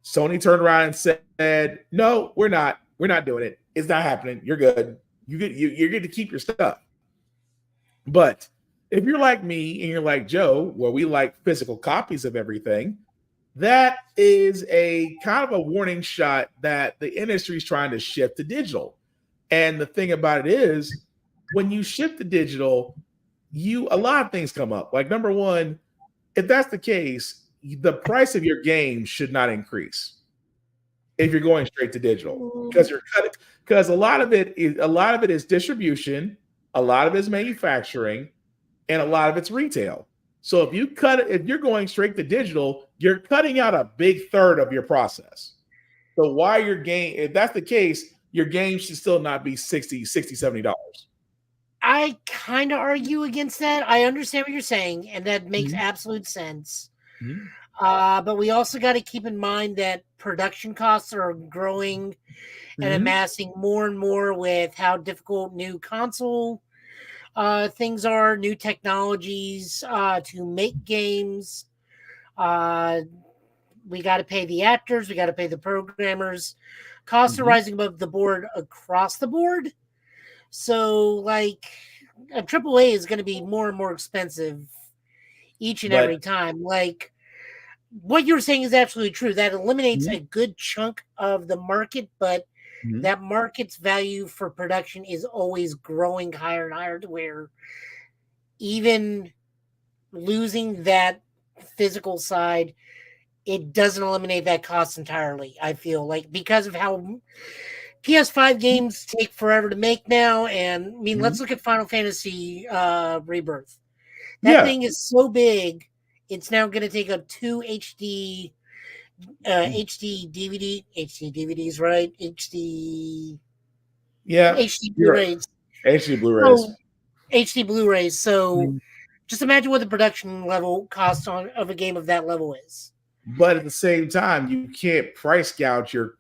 Sony turned around and said, no, we're not doing it. It's not happening. You're good. You're good to keep your stuff. But if you're like me and you're like Joe, where we like physical copies of everything, that is a kind of a warning shot that the industry is trying to shift to digital. And the thing about it is, when you shift to digital, a lot of things come up. Like, number one, if that's the case, the price of your game should not increase if you're going straight to digital, because a lot of it is distribution, a lot of it is manufacturing, and a lot of it's retail. So if you're going straight to digital, you're cutting out a big third of your process. So why your game, if that's the case, your game should still not be $60, $70. I kind of argue against that. I understand what you're saying, and that makes absolute sense. But we also got to keep in mind that production costs are growing and amassing more and more with how difficult new console things are, new technologies to make games. We got to pay the actors. We got to pay the programmers. Costs are rising above the board across the board. So, like, a AAA is going to be more and more expensive each and every time. Like, what you're saying is absolutely true. That eliminates a good chunk of the market, but that market's value for production is always growing higher and higher, to where even losing that physical side, it doesn't eliminate that cost entirely, I feel like, because of how PS5 games take forever to make now. And I mean, let's look at Final Fantasy Rebirth. That thing is so big, it's now going to take up 2 HD DVDs, right? HD Blu-rays. HD Blu-rays. So, HD Blu-rays. So just imagine what the production level cost of a game of that level is. But at the same time, you can't price gouge your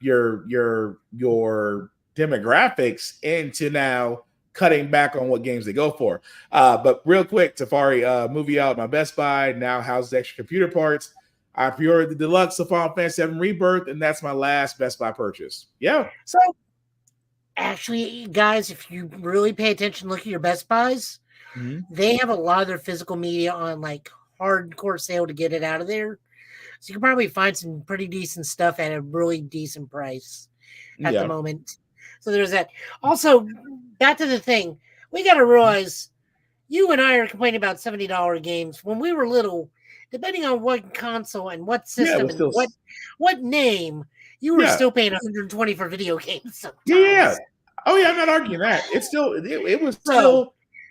demographics into now cutting back on what games they go for. But real quick, Tafari, movie out at my Best Buy now houses extra computer parts. I pre-ordered the deluxe of Final Fantasy VII Rebirth, and that's my last Best Buy purchase. Yeah. So, actually, guys, if you really pay attention, look at your Best Buys. They have a lot of their physical media on like hardcore sale to get it out of there. So you can probably find some pretty decent stuff at a really decent price at the moment. So there's that. Also, back to the thing. We got to realize you and I are complaining about $70 games. When we were little, depending on what console and what system and what name, you were still paying $120 for video games sometimes. Yeah. Oh yeah, I'm not arguing that. It's still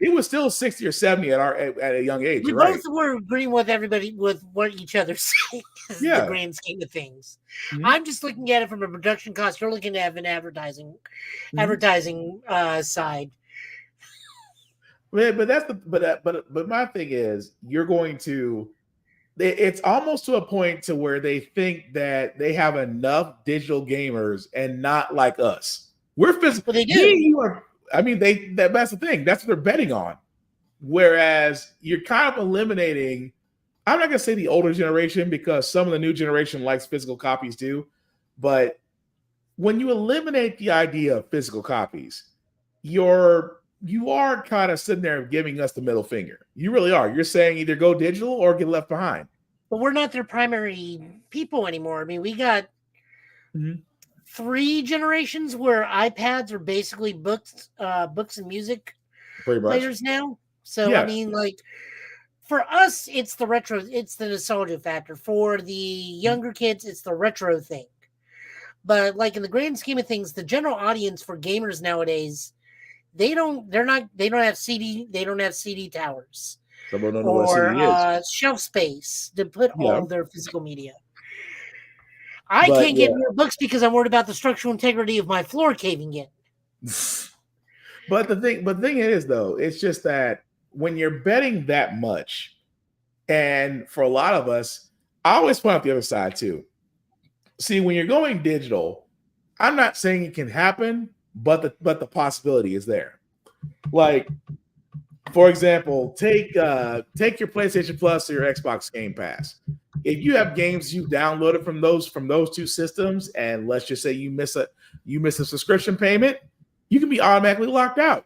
it was still 60 or 70 at a young age. We both were agreeing with everybody with what each other saying. The grand scheme of things. I'm just looking at it from a production cost. You're looking at an advertising side. But that's but my thing is, you're going to. It's almost to a point to where they think that they have enough digital gamers and not like us. We're physical. Well, they do. That's the thing. That's what they're betting on. Whereas you're kind of eliminating, I'm not going to say the older generation, because some of the new generation likes physical copies too. But when you eliminate the idea of physical copies, you are kind of sitting there giving us the middle finger. You really are. You're saying either go digital or get left behind. But we're not their primary people anymore. I mean, we got 3 generations where iPads are basically books and music players now. So I mean, like, for us, it's the retro, it's the nostalgia factor. For the younger kids, it's the retro thing. But like in the grand scheme of things, the general audience for gamers nowadays, they don't have CD towers or shelf space to put all their physical media. I can't get more books because I'm worried about the structural integrity of my floor caving in. But the thing is, though, it's just that when you're betting that much, and for a lot of us, I always point out the other side too. See, when you're going digital, I'm not saying it can happen, but the possibility is there. Like, for example, take your PlayStation Plus or your Xbox Game Pass. If you have games you downloaded from those 2 systems, and let's just say you miss a subscription payment, you can be automatically locked out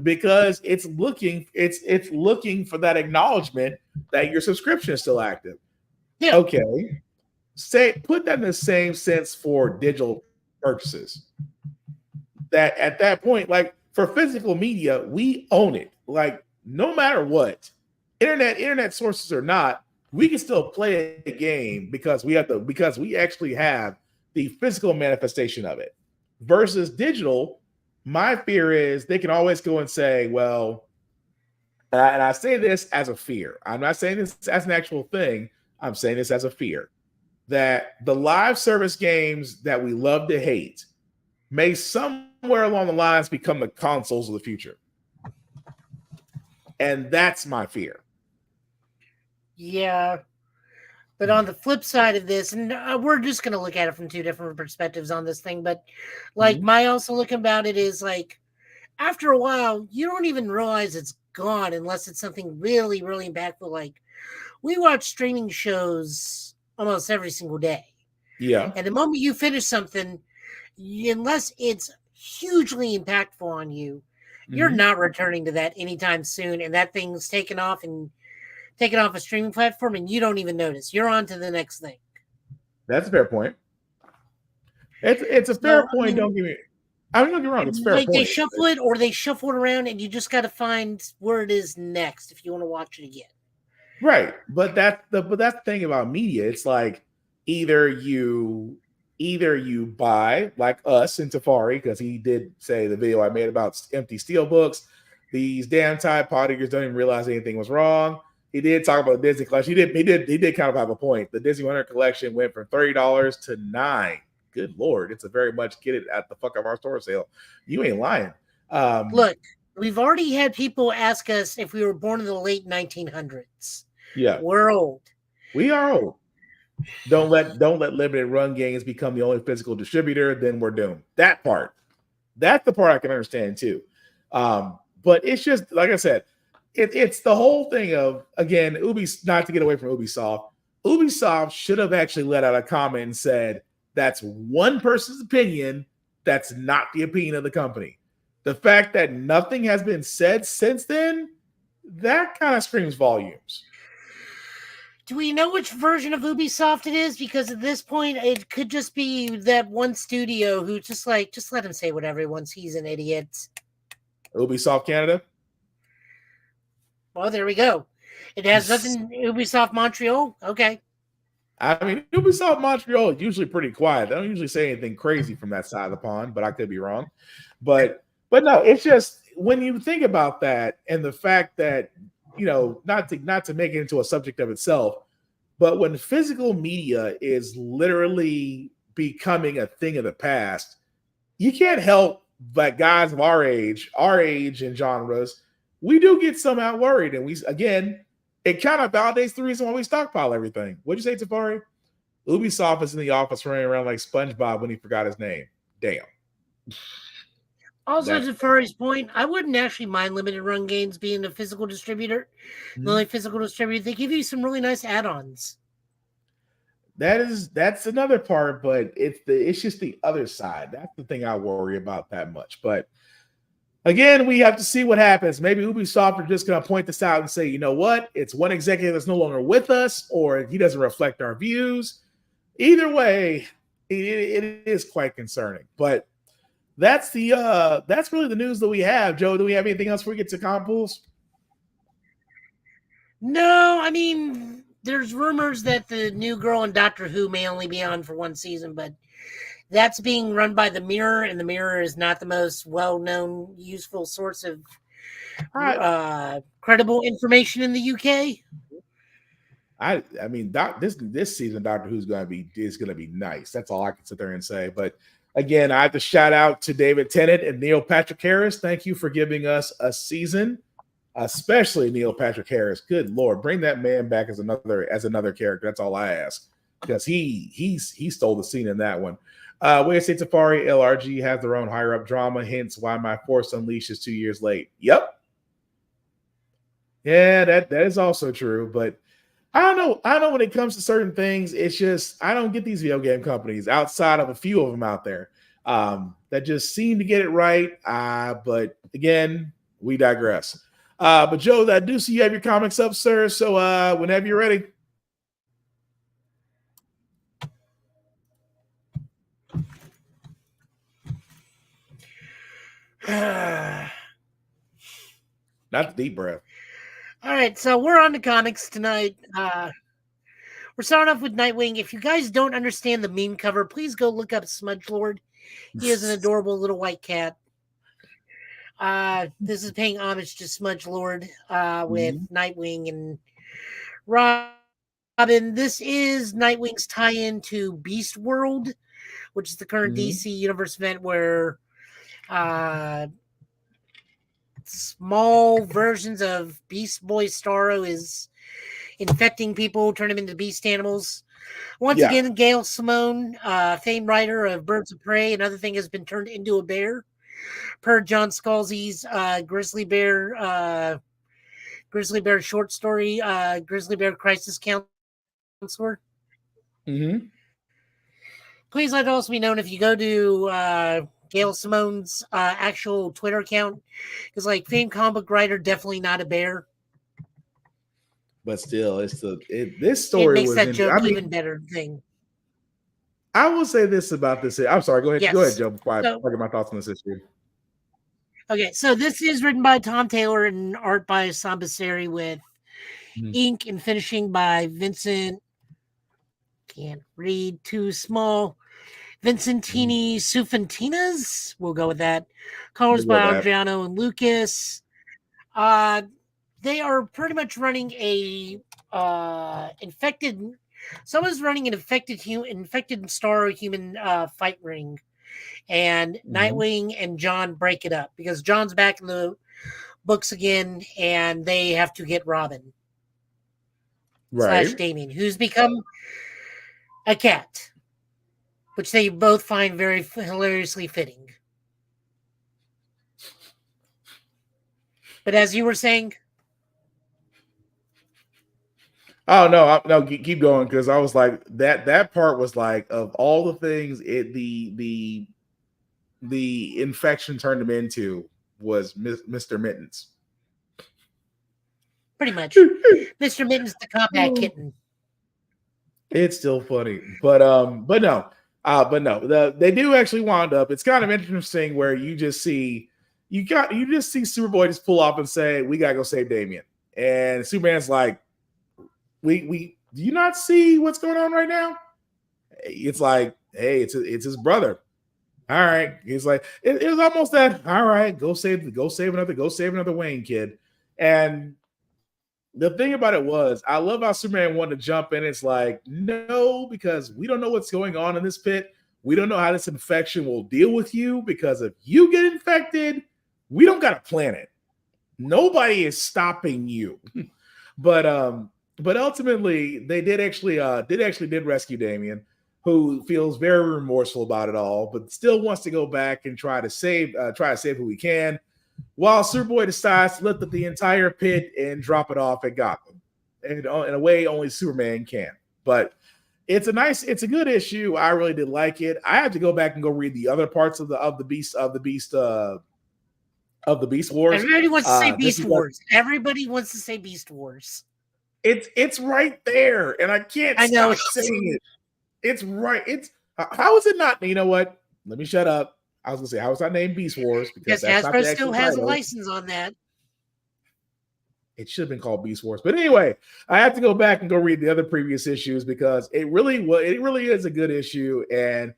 because it's looking for that acknowledgement that your subscription is still active. Yeah. Okay. Put that in the same sense for digital purchases. That at that point, like for physical media, we own it. Like no matter what, internet sources or not, we can still play a game because we actually have the physical manifestation of it. Versus digital, my fear is they can always go and say, well, and I say this as a fear. I'm not saying this as an actual thing. I'm saying this as a fear that the live service games that we love to hate may somewhere along the lines become the consoles of the future. And that's my fear. Yeah. But on the flip side of this, and we're just going to look at it from 2 different perspectives on this thing, but like my also look about it is like, after a while, you don't even realize it's gone unless it's something really, really impactful. Like we watch streaming shows almost every single day. Yeah. And the moment you finish something, unless it's hugely impactful on you, you're not returning to that anytime soon. And that thing's taken off a streaming platform, and you don't even notice. You're on to the next thing. That's a fair point. It's a fair point. Don't get me wrong. It's a fair point. They shuffle it, or they shuffle it around, and you just got to find where it is next if you want to watch it again. Right, but that's the thing about media. It's like either you buy, like us in Tafari, because he did say the video I made about empty steel books. These damn Tide Pod eaters don't even realize anything was wrong. He did talk about the Disney collection. He did kind of have a point. The Disney 100 collection went from $30 to $9. Good Lord, it's a very much get it at the fuck of our store sale. You ain't lying. Look, we've already had people ask us if we were born in the late 1900s. Yeah, we're old. We are old. Don't let limited run games become the only physical distributor. Then we're doomed. That's the part I can understand too. But it's just like I said, it's the whole thing of, again, not to get away from Ubisoft. Ubisoft should have actually let out a comment and said that's one person's opinion. That's not the opinion of the company. The fact that nothing has been said since then, that kind of screams volumes. Do we know which version of Ubisoft it is? Because at this point, it could just be that one studio who just let him say whatever he wants. He's an idiot. Ubisoft Canada? Well, there we go. It has nothing. Ubisoft Montreal? Okay. I mean, Ubisoft Montreal is usually pretty quiet. They don't usually say anything crazy from that side of the pond, but I could be wrong. But no, it's just when you think about that and the fact that, not to make it into a subject of itself, but when physical media is literally becoming a thing of the past, you can't help but guys of our age and genres, we do get somehow worried. And it kind of validates the reason why we stockpile everything. What'd you say, Tafari? Ubisoft is in the office running around like SpongeBob when he forgot his name. Damn. Also, to Furry's point, I wouldn't actually mind limited run games being a physical distributor. Mm-hmm. The only physical distributor, they give you some really nice add-ons. That's another part, but it's just the other side. That's the thing I worry about that much. But again, we have to see what happens. Maybe Ubisoft are just going to point this out and say, you know what? It's one executive that's no longer with us, or he doesn't reflect our views. Either way, it is quite concerning. But that's really the news that we have. Joe, do we have anything else before we get to comp pools? No, I mean, there's rumors that the new girl in Doctor Who may only be on for one season, but that's being run by the Mirror, and the Mirror is not the most well-known, useful source of credible information in the UK. I mean, this season, Doctor Who's is going to be nice. That's all I can sit there and say. But again, I have to shout out to David Tennant and Neil Patrick Harris. Thank you for giving us a season, especially Neil Patrick Harris. Good Lord, bring that man back as another character. That's all I ask, because he stole the scene in that one. Way State Safari LRG has their own higher up drama, hence why my Force Unleashed is 2 years late. Yep. Yeah, that is also true, but I don't know when it comes to certain things. It's just I don't get these video game companies outside of a few of them out there that just seem to get it right. But again, we digress. But Joe, I do see you have your comics up, sir. So whenever you're ready. Not the deep breath. All right, so we're on to comics tonight. We're starting off with Nightwing. If you guys don't understand the meme cover, please go look up Smudgelord. He is an adorable little white cat. This is paying homage to Smudgelord with Nightwing and Robin. This is Nightwing's tie-in to Beast World, which is the current DC Universe event where small versions of Beast Boy Starro is infecting people, turn them into beast animals. Once again, Gail Simone, famed writer of Birds of Prey, another thing, has been turned into a bear. Per John Scalzi's Grizzly Bear Grizzly Bear short story, Grizzly Bear Crisis Counselor. Mm-hmm. Please let it also be known if you go to Gail Simone's actual Twitter account, because like famed comic book writer, definitely not a bear. But still, this story makes was that joke even better thing. I will say this about this. I'm sorry. Go ahead. Yes. Go ahead, Joe. Before I get my thoughts on this issue. Okay, so this is written by Tom Taylor and art by Sam Basseri with ink and finishing by Vincent. Can't read, too small. Vincentini Sufantinas. We'll go with that. Colors by Adriano and Lucas. They are pretty much running a infected. Someone's running an infected star human fight ring, and Nightwing and John break it up because John's back in the books again, and they have to get Robin / Damien, who's become a cat, which they both find very hilariously fitting. But as you were saying. Oh no, keep going, because I was like that part was like, of all the things the infection turned him into was Mr. Mittens. Pretty much. Mr. Mittens, the combat kitten. It's still funny, but no, they do actually wind up. It's kind of interesting where you just see Superboy just pull off and say, "We gotta go save Damien," and Superman's like, We do you not see what's going on right now? It's like, hey, it's his brother. All right. He's like, it was almost that, all right, go save another Wayne kid. And the thing about it was, I love how Superman wanted to jump in. It's like, no, because we don't know what's going on in this pit. We don't know how this infection will deal with you, because if you get infected, we don't got a planet. Nobody is stopping you. But ultimately, they did rescue Damien, who feels very remorseful about it all, but still wants to go back and try to save who he can, while Superboy decides to lift up the entire pit and drop it off at Gotham, and in a way only Superman can. But it's a good issue. I really did like it. I have to go back and go read the other parts of the Beast Wars. Everybody wants to say Beast Wars. Everybody wants to say Beast Wars. It's right there, and I can't stop saying it. It's right. How is it not? You know what? Let me shut up. I was gonna say, how is that named Beast Wars? Because Hasbro still has a license on that. It should have been called Beast Wars. But anyway, I have to go back and go read the other previous issues, because it really is a good issue, and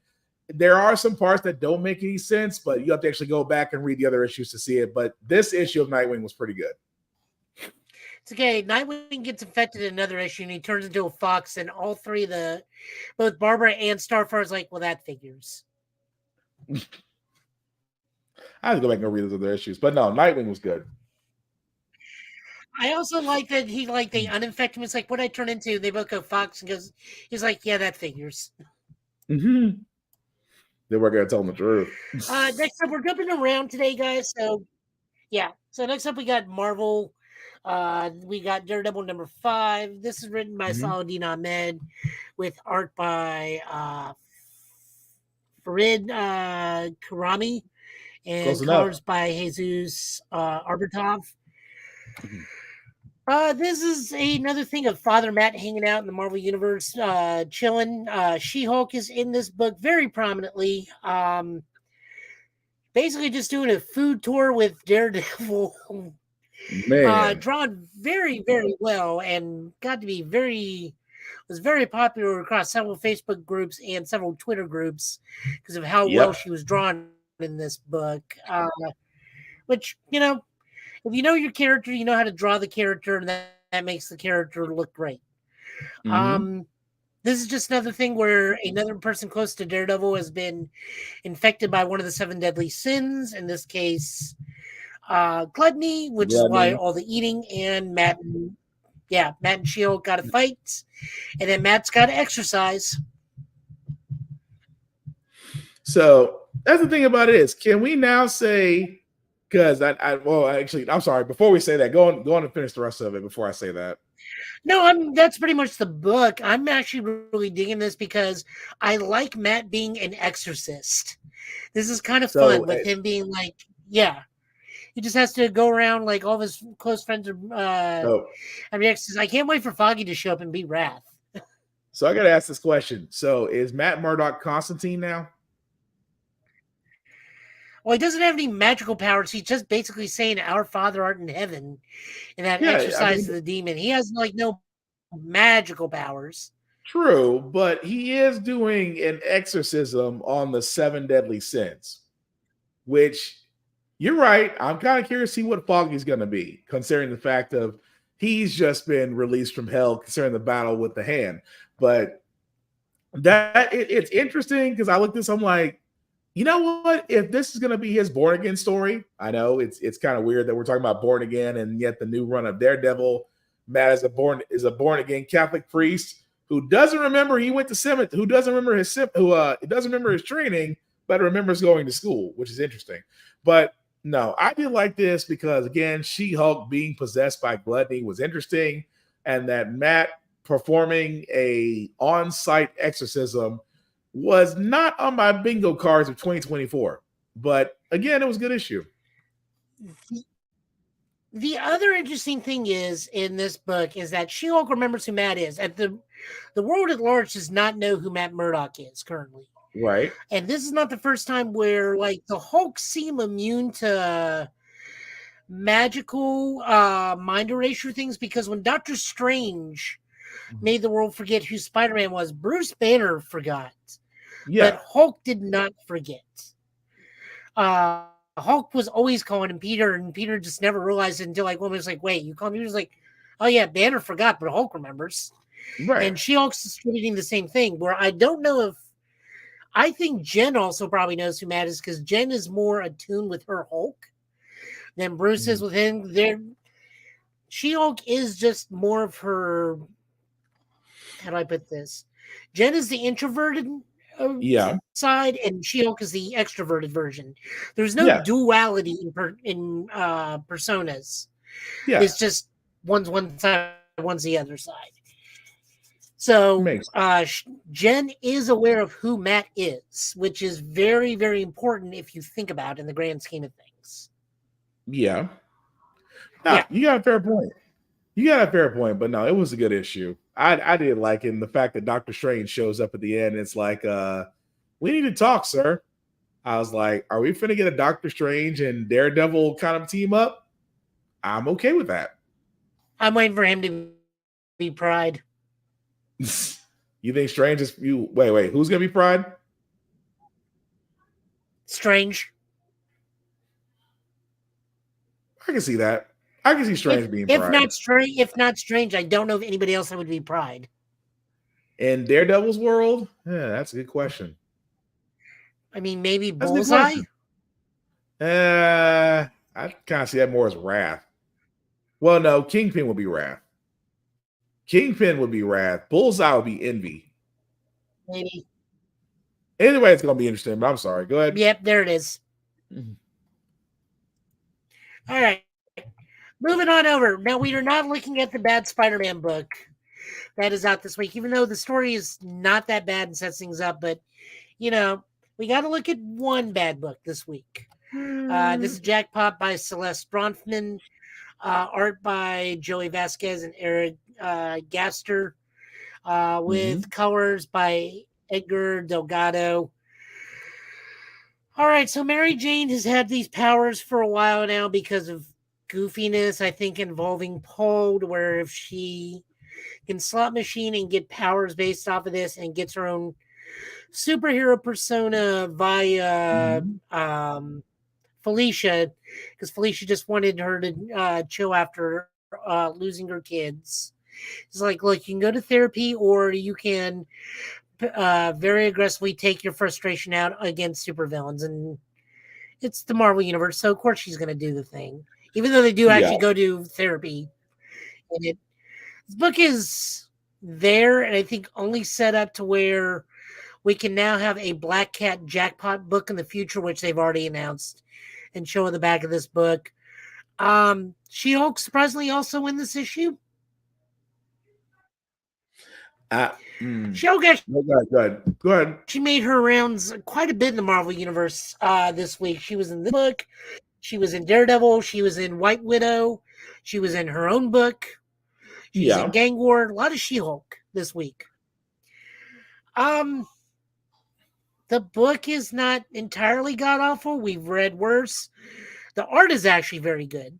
there are some parts that don't make any sense, but you have to actually go back and read the other issues to see it. But this issue of Nightwing was pretty good. It's okay. Nightwing gets infected in another issue, and he turns into a fox, and all three of both Barbara and Starfire's like, well, that figures. I have to go back and read those other issues. But no, Nightwing was good. I also like that they uninfect him. It's like, what I turn into? They both go fox, and he's like, yeah, that figures. Mm-hmm. They were going to tell him the truth. Next up, we're jumping around today, guys. So, yeah. So next up, we got Marvel. We got Daredevil number 5. This is written by Saladin Ahmed with art by Farid Karami and colors by Jesus Arbertov. This is another thing of Father Matt hanging out in the Marvel Universe, chilling. She-Hulk is in this book very prominently. Basically just doing a food tour with Daredevil. Drawn very, very well, and got to be was very popular across several Facebook groups and several Twitter groups because of how well she was drawn in this book. Which, if you know your character, you know how to draw the character, and that makes the character look great. This is just another thing where another person close to Daredevil has been infected by one of the 7 deadly sins. In this case, gluttony, which is why all the eating, and Matt and She-Hulk got to fight, and then Matt's got to exercise. So that's the thing about it is, can we now say Because I'm sorry. Before we say that, go on and finish the rest of it before I say that. No, that's pretty much the book. I'm actually really digging this because I like Matt being an exorcist. This is kind of fun with him being like, yeah. He just has to go around like all of his close friends are exorcists. I can't wait for Foggy to show up and be Wrath. So I got to ask this question. So is Matt Murdock Constantine now? Well, he doesn't have any magical powers. He's just basically saying, "Our Father art in heaven," and that exercises the demon. He has like no magical powers. True, but he is doing an exorcism on the 7 deadly sins, which you're right. I'm kind of curious to see what Foggy's going to be, considering the fact of he's just been released from hell, considering the battle with the hand. But it's interesting because I looked at this, I'm like, you know what? If this is going to be his born again story, I know it's kind of weird that we're talking about born again, and yet the new run of Daredevil, Matt is a born again Catholic priest who doesn't remember he went to seminary, who doesn't remember his training, but remembers going to school, which is interesting. But no, I did like this because again, She-Hulk being possessed by gluttony was interesting, and that Matt performing a on-site exorcism was not on my bingo cards of 2024, but again, it was a good issue. The other interesting thing is in this book is that She-Hulk remembers who Matt is. And the world at large does not know who Matt Murdock is currently. Right. And this is not the first time where like the Hulk seem immune to magical mind erasure things, because when Doctor Strange made the world forget who Spider-Man was, Bruce Banner forgot. Yeah. But Hulk did not forget. Hulk was always calling him Peter, and Peter just never realized it until like one was like, wait, you call me? He was like, oh yeah, Banner forgot, but Hulk remembers. Right. And She-Hulk's distributing the same thing, where I don't know if I think Jen also probably knows who Matt is, because Jen is more attuned with her Hulk than Bruce is with him. She-Hulk is just more of her, how do I put this? Jen is the introverted side, and She-Hulk is the extroverted version. There's no duality in personas. Yeah. It's just one's one side, one's the other side. So Jen is aware of who Matt is, which is very, very important if you think about it in the grand scheme of things. Yeah. You got a fair point. But no, it was a good issue. I did like it. And the fact that Doctor Strange shows up at the end, it's like, we need to talk, sir. I was like, are we finna get a Doctor Strange and Daredevil kind of team up? I'm okay with that. I'm waiting for him to be Pride. You think Strange is you? Wait, who's gonna be Pride? Strange. I can see that. I can see Strange being Pride. If not Strange, I don't know of anybody else that would be Pride. In Daredevil's world? Yeah, that's a good question. I mean, maybe Bullseye? I kind of see that more as Wrath. Well, no, Kingpin would be Wrath. Bullseye would be Envy. Maybe. Anyway, it's going to be interesting, but I'm sorry. Go ahead. Yep, there it is. All right. Moving on over. Now, we are not looking at the bad Spider-Man book that is out this week, even though the story is not that bad and sets things up. But, we got to look at one bad book this week. This is Jackpot by Celeste Bronfman. Art by Joey Vasquez and Eric Gaster. With colors by Edgar Delgado. All right, so Mary Jane has had these powers for a while now because of goofiness, I think, involving Paul, where if she can slot machine and get powers based off of this and gets her own superhero persona via Felicia, because Felicia just wanted her to chill after losing her kids. It's like, look, you can go to therapy, or you can very aggressively take your frustration out against supervillains. And it's the Marvel Universe, so of course she's going to do the thing, even though they do actually go to therapy. And this book is there, and I think only set up to where we can now have a Black Cat Jackpot book in the future, which they've already announced. and show in the back of this book. She-Hulk surprisingly also in this issue. She-Hulk actually, Go ahead. she made her rounds quite a bit in the Marvel Universe this week. She was in this book. She was in Daredevil. She was in White Widow. She was in her own book. She's in Gang War. A lot of She-Hulk this week. The book is not entirely god-awful. We've read worse. The art is actually very good.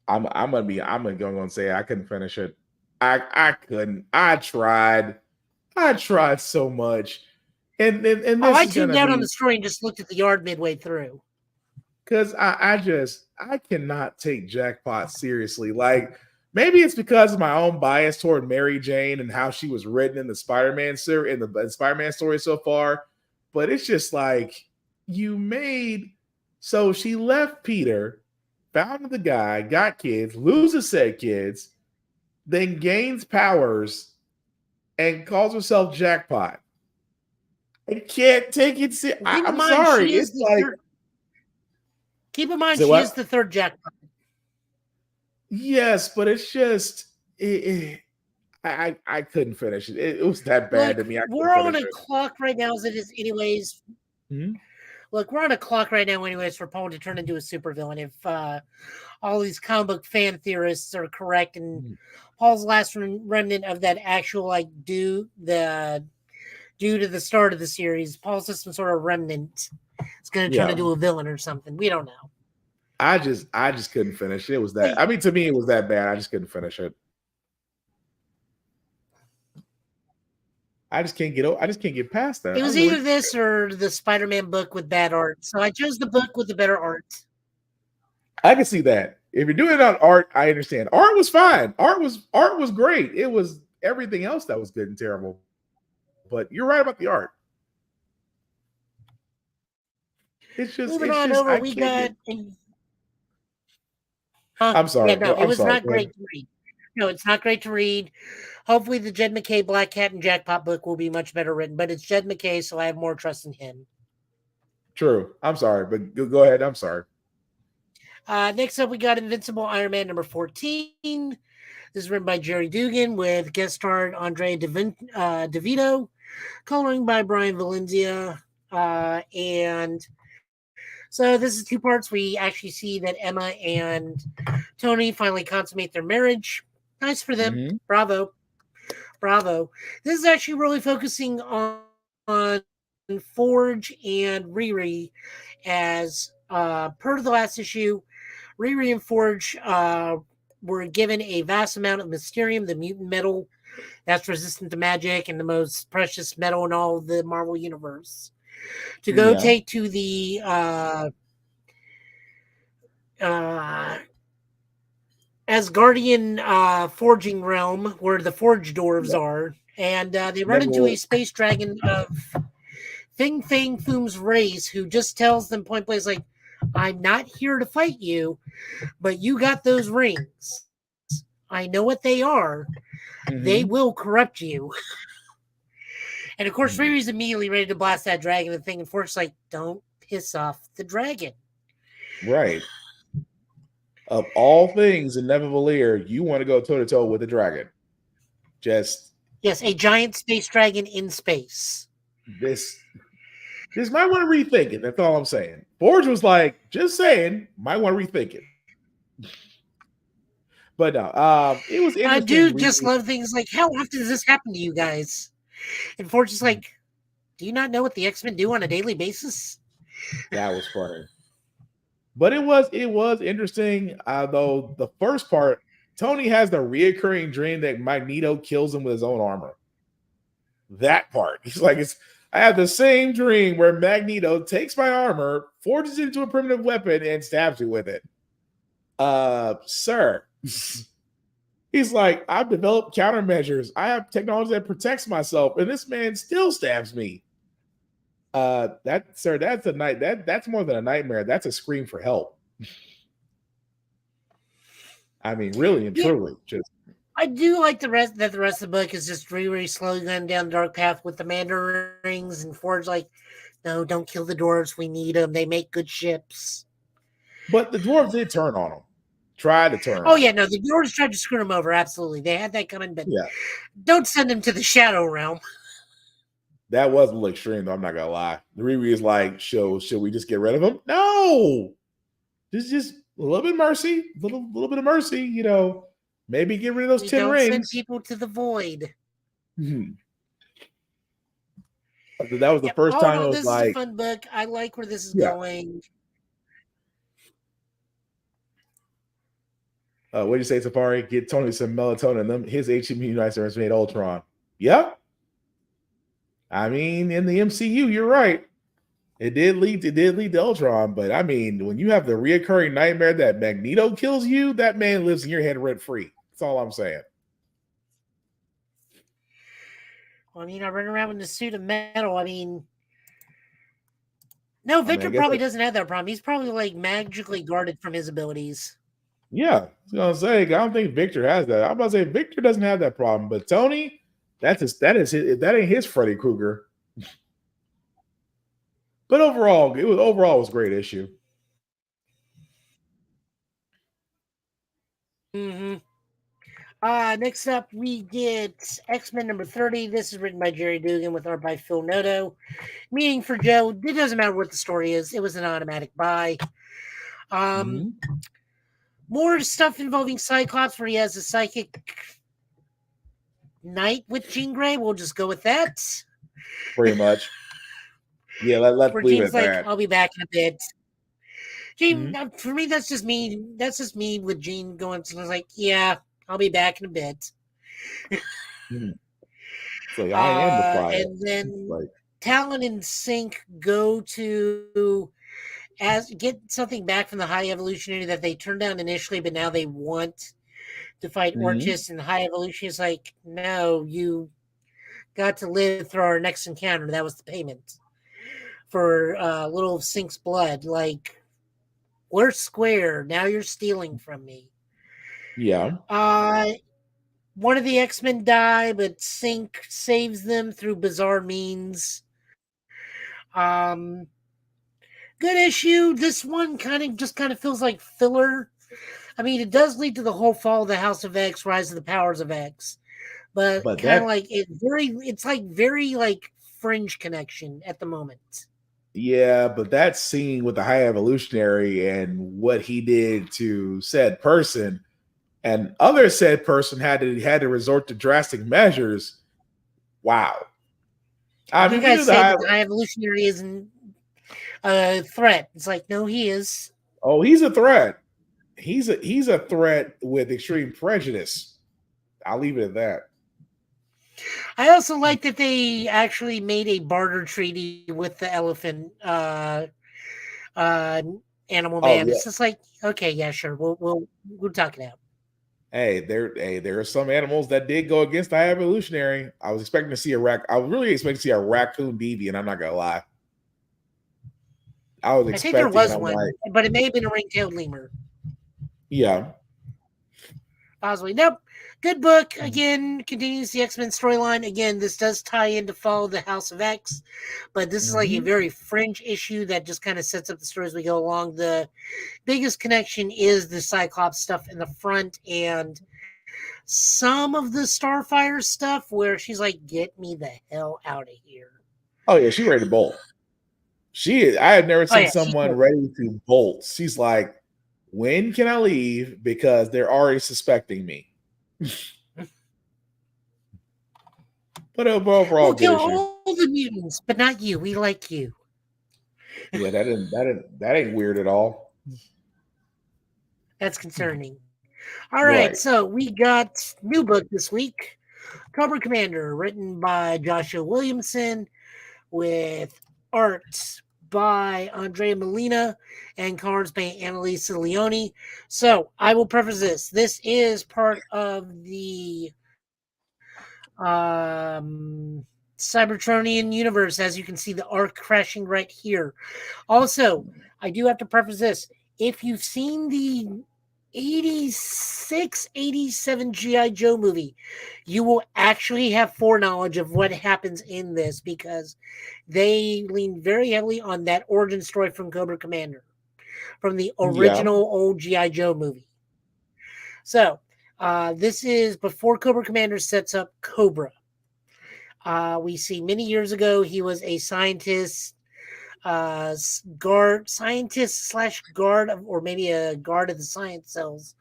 I'm gonna go and say I couldn't finish it. I couldn't. I tried so much. And I tuned out on the story and just looked at the art midway through. Because I cannot take Jackpot seriously. Like, maybe it's because of my own bias toward Mary Jane and how she was written in the Spider-Man series, in the Spider-Man story so far. But it's just like, so she left Peter, found the guy, got kids, loses said kids, then gains powers, and calls herself Jackpot. I can't take it seriously. I'm sorry. It's like... Keep in mind, she is the third Jackpot. Yes, but it's just I couldn't finish it. It was that bad to me. We're on a clock right now, as it is, anyways. Mm-hmm. Look, we're on a clock right now, anyways, for Paul to turn into a supervillain. If all these comic book fan theorists are correct, and Paul's last remnant of that actual due to the start of the series, Paul's just some sort of remnant. It's going to turn into a villain or something. We don't know. I just couldn't finish it. It was that. I mean, to me, it was that bad. I just couldn't finish it. I just can't get past that. It was either this or the Spider-Man book with bad art. So I chose the book with the better art. I can see that. If you're doing it on art, I understand. Art was fine. Art was great. It was everything else that was good and terrible. But you're right about the art. It's just moving on over. We got. I'm sorry. Yeah, it was not great to read. No, it's not great to read. Hopefully, the Jed MacKay Black Cat and Jackpot book will be much better written. But it's Jed MacKay, so I have more trust in him. True. I'm sorry, but go ahead. I'm sorry. Next up, we got Invincible Iron Man number 14. This is written by Jerry Dugan with guest star Andre DeVito, coloring by Brian Valencia, and. So this is two parts. We actually see that Emma and Tony finally consummate their marriage. Nice for them. Mm-hmm. Bravo. This is actually really focusing on Forge and Riri, as per the last issue, Riri and Forge were given a vast amount of Mysterium, the mutant metal that's resistant to magic and the most precious metal in all of the Marvel Universe, to go take to the Asgardian forging realm where the Forge Dwarves are, and they run into a space dragon of Fing Fang Foom's race, who just tells them point blank, like, I'm not here to fight you, but you got those rings. I know what they are. Mm-hmm. They will corrupt you. And of course, Riri's immediately ready to blast that dragon and thing, and Forge's like, don't piss off the dragon. Right. Of all things in Nevervalier, you want to go toe-to-toe with the dragon. Yes, a giant space dragon in space. This might want to rethink it. That's all I'm saying. Forge was like, just saying, might want to rethink it. But no, it was interesting. I do just love things like, how often does this happen to you guys? And Forge is like, do you not know what the X-Men do on a daily basis? That was funny. But it was interesting, though. The first part, Tony has the reoccurring dream that Magneto kills him with his own armor. That part. He's like, I have the same dream where Magneto takes my armor, forges it into a primitive weapon, and stabs you with it. Sir. He's like, I've developed countermeasures. I have technology that protects myself, and this man still stabs me. That's more than a nightmare. That's a scream for help. I mean, really and truly. I do like the rest of the book is just Riri slowly going down the dark path with the Mandarins, and Forge like, no, don't kill the dwarves. We need them. They make good ships. But the dwarves did turn on him. Tried to turn. Oh yeah, no, the dwarves tried to screw him over. Absolutely, they had that coming, but yeah, don't send him to the Shadow Realm. That was a little extreme, though. I'm not gonna lie. The Riri is like, should we just get rid of him? No, just a little bit of mercy, little bit of mercy. You know, maybe get rid of those 10 don't rings. Send people to the void. Mm-hmm. That was the first time. It was this like, is a fun book. I like where this is going. What did you say, Safari? Get Tony some melatonin. His HMU United made Ultron. Yep. I mean, in the MCU, you're right. It did lead to Ultron, but I mean, when you have the reoccurring nightmare that Magneto kills you, that man lives in your head rent free. That's all I'm saying. Well, I mean, I run around with a suit of metal. I mean, no, Victor probably doesn't have that problem. He's probably like magically guarded from his abilities. Yeah, I was gonna say, I don't think Victor has that. I'm about to say Victor doesn't have that problem, but Tony, that ain't his Freddy Krueger. But overall, it was a great issue. Mm-hmm. Next up, we get X-Men number 30. This is written by Jerry Dugan with art by Phil Noto. Meaning for Joe, it doesn't matter what the story is. It was an automatic buy. More stuff involving Cyclops where he has a psychic night with Jean Grey. We'll just go with that. Pretty much. Yeah, let's leave it at that. I'll be back in a bit. Jean, for me, that's just me. That's just me with Jean going. So I was like, yeah, I'll be back in a bit. So I am the fire. And then Talon and Sync go to get something back from the High Evolutionary that they turned down initially, but now they want to fight Orchis, and the High Evolutionary is like, no, you got to live through our next encounter. That was the payment for little Sync's blood. Like, we're square. Now you're stealing from me. Yeah. One of the X-Men die, but Sync saves them through bizarre means. Good issue. This one kind of feels like filler. I mean, it does lead to the whole fall of the House of X, rise of the powers of X, but kind of like it's like very like fringe connection at the moment. Yeah, but that scene with the High Evolutionary and what he did to said person, and other said person had to resort to drastic measures. Wow. I mean, you guys say the High Evolutionary isn't a threat. It's like, no, he is. Oh, he's a threat. He's a threat with extreme prejudice. I'll leave it at that. I also like that they actually made a barter treaty with the elephant animal man. Yeah. It's just like, okay, yeah, sure, we'll talk it out. Hey, there are some animals that did go against the High Evolutionary. I was expecting to see I was really expecting to see a raccoon deviant. I'm not gonna lie. I think there was one, but it may have been a ring-tailed lemur. Yeah. Possibly. Nope. Good book. Again, continues the X-Men storyline. Again, this does tie in to follow the House of X, but this is like a very fringe issue that just kind of sets up the story as we go along. The biggest connection is the Cyclops stuff in the front and some of the Starfire stuff where she's like, get me the hell out of here. Oh, yeah. She's ready to bolt. I had never seen someone ready to bolt. She's like, when can I leave? Because they're already suspecting me. But overall, we'll kill all the mutants, but not you. We like you. Yeah, that ain't weird at all. That's concerning. All right, so we got new book this week, Cobra Commander, written by Joshua Williamson, with art by Andrea Molina and cards by Annalisa Leone. So I will preface this. This is part of the Cybertronian universe. As you can see, the arc crashing right here. Also, I do have to preface this. If you've seen the 86, 87 G.I. Joe movie, you will actually have foreknowledge of what happens in this because they lean very heavily on that origin story from Cobra Commander. from the original old G.I. Joe movie. So this is before Cobra Commander sets up Cobra. We see many years ago he was a scientist, guard or maybe a guard of the science cells,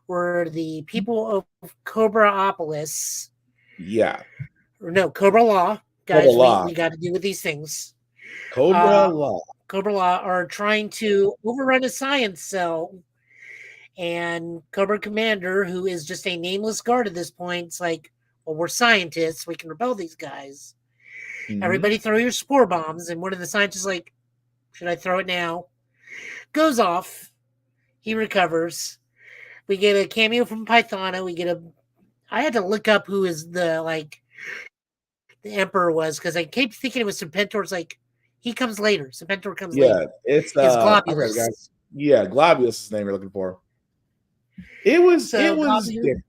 where the people of Cobraopolis. Yeah. Or no, Cobra Law. Guys, Cobra Law. we got to do with these things. Cobra Law. Cobra Law are trying to overrun a science cell. And Cobra Commander, who is just a nameless guard at this point, it's like, well, we're scientists. We can repel these guys. Mhm. Everybody throw your spore bombs. And one of the scientists is like, should I throw it now? Goes off. He recovers. We get a cameo from Pythona. I had to look up who is the Emperor was, because I kept thinking it was Serpentor. It's like, he comes later. Serpentor comes later. It's Globulus. Okay, guys. Yeah, Globulus is the name you're looking for. It was Globulus. different.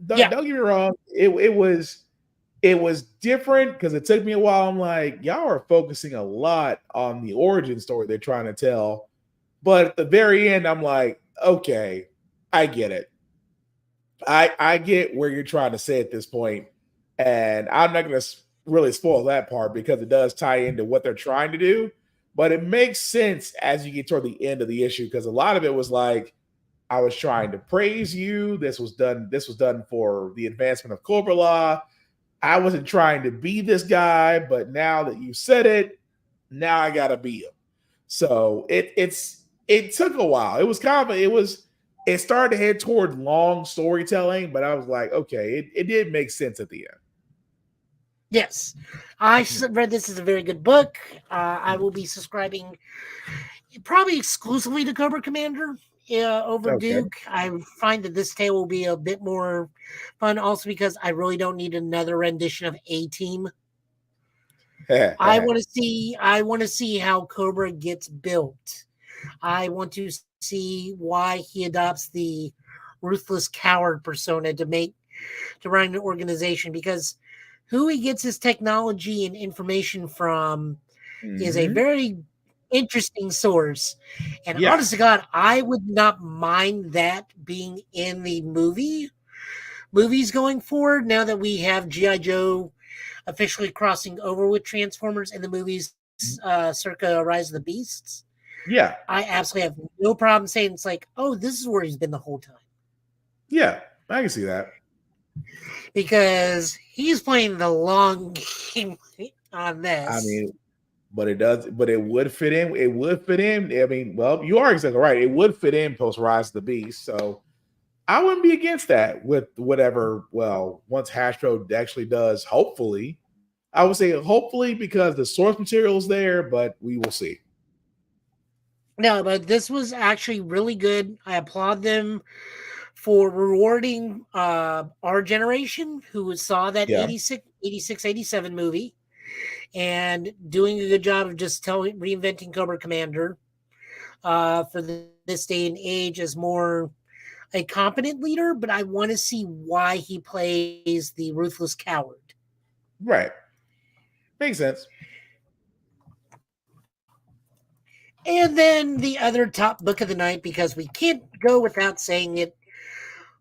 Don't get me wrong. It was different because it took me a while. I'm like, y'all are focusing a lot on the origin story they're trying to tell. But at the very end, I'm like, okay, I get it. I get where you're trying to say at this point. And I'm not going to really spoil that part because it does tie into what they're trying to do. But it makes sense as you get toward the end of the issue, because a lot of it was like, I was trying to praise you. This was done for the advancement of Cobra Law. I wasn't trying to be this guy, but now that you said it, now I gotta be him. So it took a while. It was it started to head toward long storytelling, but I was like, okay, it did make sense at the end. Yes, I read this as a very good book. I will be subscribing probably exclusively to Cobra Commander over Duke. I find that this tale will be a bit more fun, also because I really don't need another rendition of A-Team. I want to see how Cobra gets built. I want to see why he adopts the ruthless coward persona to run an organization, because who he gets his technology and information from is a very interesting source. And honest to God, I would not mind that being in the movies going forward, now that we have G.I. Joe officially crossing over with Transformers in the movies circa Rise of the Beasts. Yeah. I absolutely have no problem saying it's like, oh, this is where he's been the whole time. Yeah, I can see that. Because he's playing the long game on this. I mean, but it would fit in. It would fit in. I mean, well, you are exactly right. It would fit in post Rise of the Beast. So I wouldn't be against that with whatever. Well, once Hasbro actually does, hopefully, I would say hopefully, because the source material is there, but we will see. No, but this was actually really good. I applaud them for rewarding our generation who saw that 86, 87 movie and doing a good job of just reinventing Cobra Commander for this day and age as more a competent leader, but I want to see why he plays the ruthless coward. Right. Makes sense. And then the other top book of the night, because we can't go without saying it,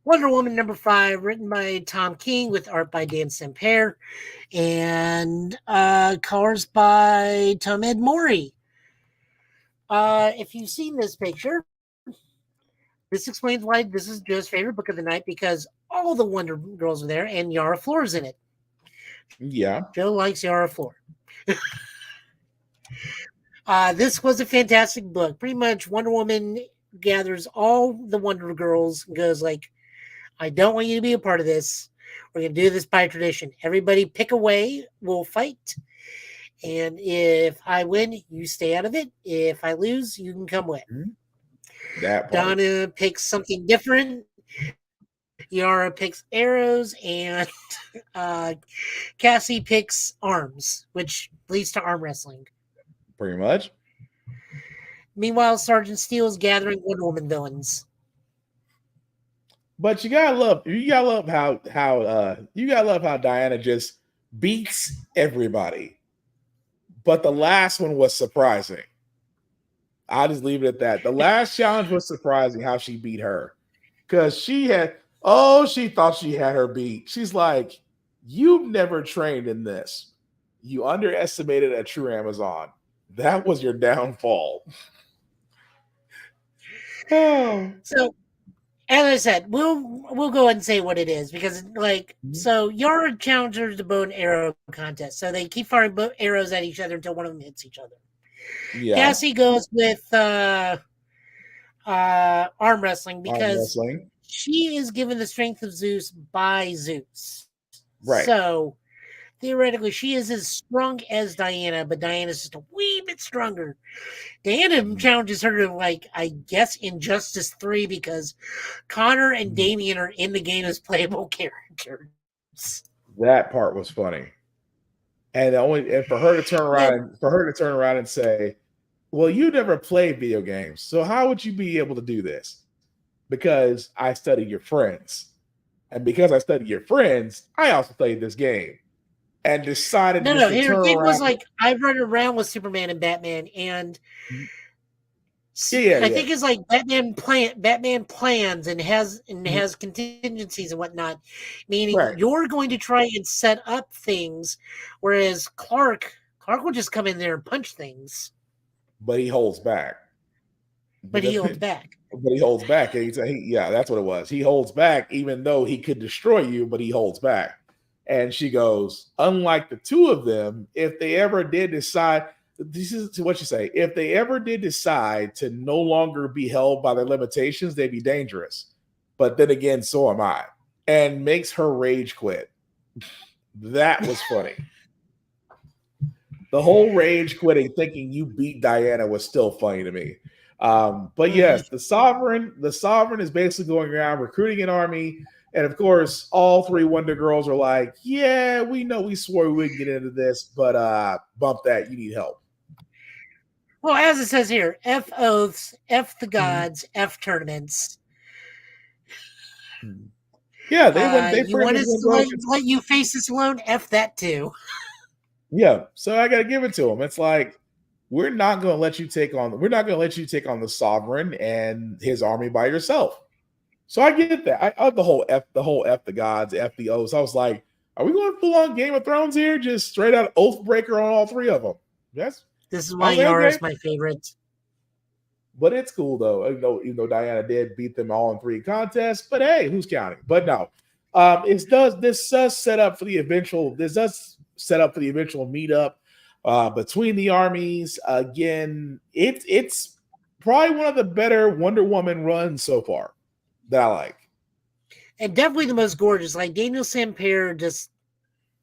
Wonder Woman #5, written by Tom King with art by Dan Semper and colors by Tomed Mori. If you've seen this picture, this explains why this is Joe's favorite book of the night, because all the Wonder Girls are there and Yara Flor's in it. Yeah. Joe likes Yara Flor. This was a fantastic book. Pretty much Wonder Woman gathers all the Wonder Girls and goes like, I don't want you to be a part of this. We're going to do this by tradition. Everybody pick a way. We'll fight. And if I win, you stay out of it. If I lose, you can come with. That part. Donna picks something different. Yara picks arrows. And Cassie picks arms, which leads to arm wrestling. Pretty much. Meanwhile, Sergeant Steel is gathering Wonder Woman villains. But you gotta love how Diana just beats everybody. But the last one was surprising. I'll just leave it at that. The last challenge was surprising how she beat her. Because she thought she had her beat. She's like, you've never trained in this. You underestimated a true Amazon. That was your downfall. So, as I said, we'll go ahead and say what it is because, so Yara challengers the bow and arrow contest. So they keep firing arrows at each other until one of them hits each other. Yeah. Cassie goes with arm wrestling because she is given the strength of Zeus by Zeus. Right. So theoretically, she is as strong as Diana, but Diana's just a wee bit stronger. Diana challenges her to, I guess, Injustice 3 because Connor and Damien are in the game as playable characters. That part was funny. And for her to turn around and say, well, you never played video games, so how would you be able to do this? Because I studied your friends. And because I studied your friends, I also played this game. And decided her thing was I run around with Superman and Batman, and I think it's like Batman plans and has contingencies and whatnot, meaning you're going to try and set up things, whereas Clark will just come in there and punch things. But he holds back. But he holds back. That's what it was. He holds back, even though he could destroy you, but he holds back. And she goes, unlike the two of them, if they ever did decide, this is what you say, if they ever did decide to no longer be held by their limitations, they'd be dangerous. But then again, so am I. And makes her rage quit. That was funny. The whole rage quitting, thinking you beat Diana, was still funny to me. But yes, the Sovereign is basically going around recruiting an army. And of course, all three Wonder Girls are like, yeah, we know we swore we wouldn't get into this, but bump that, you need help. Well, as it says here, F oaths, F the gods, F tournaments. Yeah, they you want us to let you face this alone? F that too. Yeah, so I gotta give it to them. It's like, we're not gonna let you take on the Sovereign and his army by yourself. So I get that. I the whole F the gods, F the oaths. I was like, are we going full on Game of Thrones here? Just straight out Oathbreaker on all three of them. This is why Yara is my favorite. But it's cool though. Even though Diana did beat them all in 3 contests, but hey, who's counting? But no, this does set up for the eventual meetup between the armies. Again, it's probably one of the better Wonder Woman runs so far that I like. And definitely the most gorgeous. Like Daniel Sampere,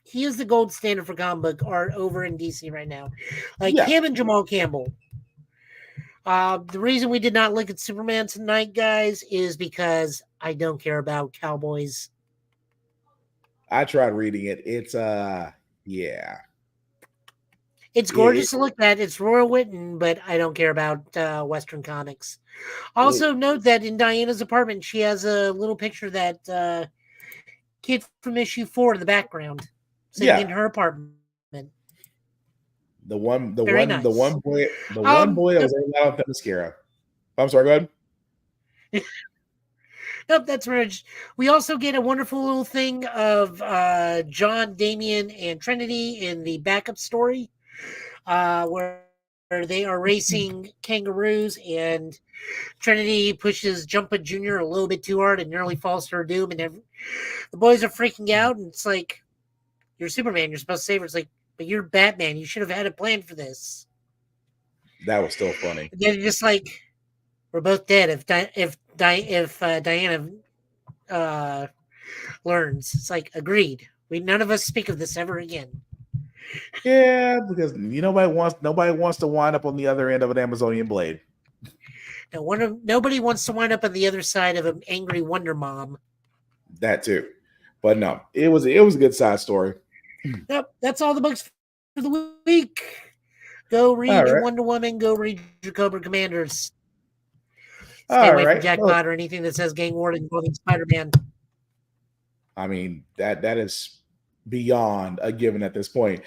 he is the gold standard for comic book art over in DC right now. Him and Jamal Campbell. The reason we did not look at Superman tonight, guys, is because I don't care about cowboys. I tried reading it. It's It's gorgeous to look at. It's Royal Witten, but I don't care about Western comics. Also, note that in Diana's apartment, she has a little picture of that kid from issue 4 in the background, sitting in her apartment. The one boy that was allowed the mascara. I'm sorry, go ahead. Nope, that's Ridge. We also get a wonderful little thing of John, Damien, and Trinity in the backup story, where they are racing kangaroos, and Trinity pushes Jumpa Jr. a little bit too hard and nearly falls to her doom, and the boys are freaking out, and it's like, you're Superman, you're supposed to save her. It's like, but you're Batman, you should have had a plan for this. That was still funny. And then just like, we're both dead if Diana learns. It's like, agreed. None of us speak of this ever again. Yeah, because nobody wants to wind up on the other end of an Amazonian blade. Nobody wants to wind up on the other side of an angry Wonder Mom. That too, but no, it was a good side story. Yep, that's all the books for the week. Go read your Wonder Woman. Go read your Cobra Commanders. Stay away from Jackpot or anything that says gang war involving Spider-Man. I mean, that is beyond a given at this point.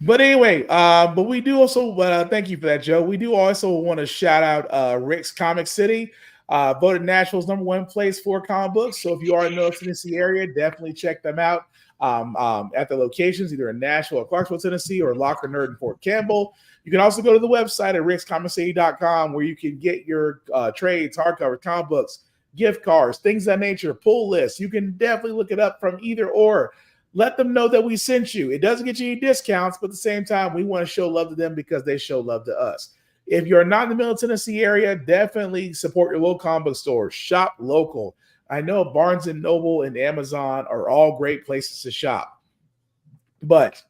But anyway, but we do also thank you for that, Joe. We do also want to shout out Rick's Comic City, voted Nashville's #1 place for comic books. So if you are in the Middle Tennessee area, definitely check them out at the locations, either in Nashville or Clarksville, Tennessee, or Locker Nerd in Fort Campbell. You can also go to the website at rickscomiccity.com where you can get your trades, hardcover, comic books, gift cards, things of that nature, pull lists. You can definitely look it up from either or. Let them know that we sent you. It doesn't get you any discounts, but at the same time, we want to show love to them because they show love to us. If you're not in the Middle Tennessee area, definitely support your local comic book store. Shop local. I know Barnes & Noble and Amazon are all great places to shop, but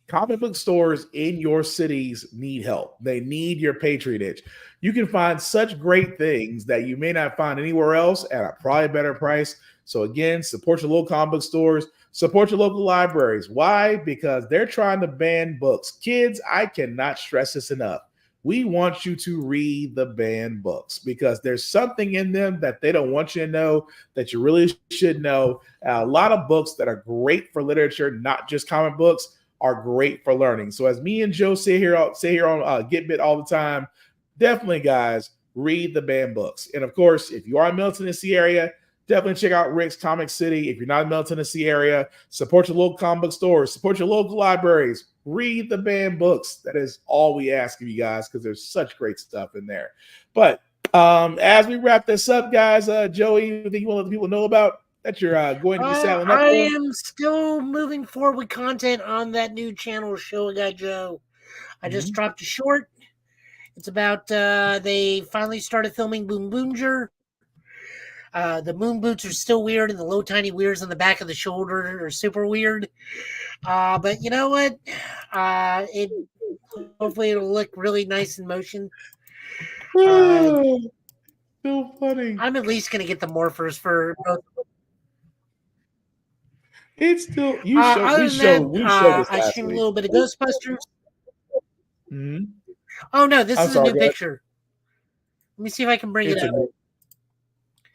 comic book stores in your cities need help. They need your patronage. You can find such great things that you may not find anywhere else at a probably better price. So again, support your local comic book stores. Support your local libraries. Why? Because they're trying to ban books. Kids, I cannot stress this enough. We want you to read the banned books because there's something in them that they don't want you to know that you really should know. A lot of books that are great for literature, not just comic books, are great for learning. So as me and Joe say here on Gitbit all the time, definitely, guys, read the banned books. And of course, if you are in the Middle Tennessee area, definitely check out Rick's Comic City. If you're not in the Middle Tennessee area, support your local comic book stores, support your local libraries, read the banned books. That is all we ask of you guys because there's such great stuff in there. But as we wrap this up, guys, Joey, anything you want to let people know about that you're going to be selling up? I am still moving forward with content on that new channel, Show a Guy Joe. I just dropped a short. It's about they finally started filming Boom Boonger. The moon boots are still weird, and the low tiny weirds on the back of the shoulder are super weird. But you know what? Hopefully it'll look really nice in motion. So funny. I'm at least gonna get the morphers for both. It's still we showed this I last streamed week. a little bit of Ghostbusters. Mm-hmm. Oh no, this is a new go ahead. picture. Let me see if I can bring it up.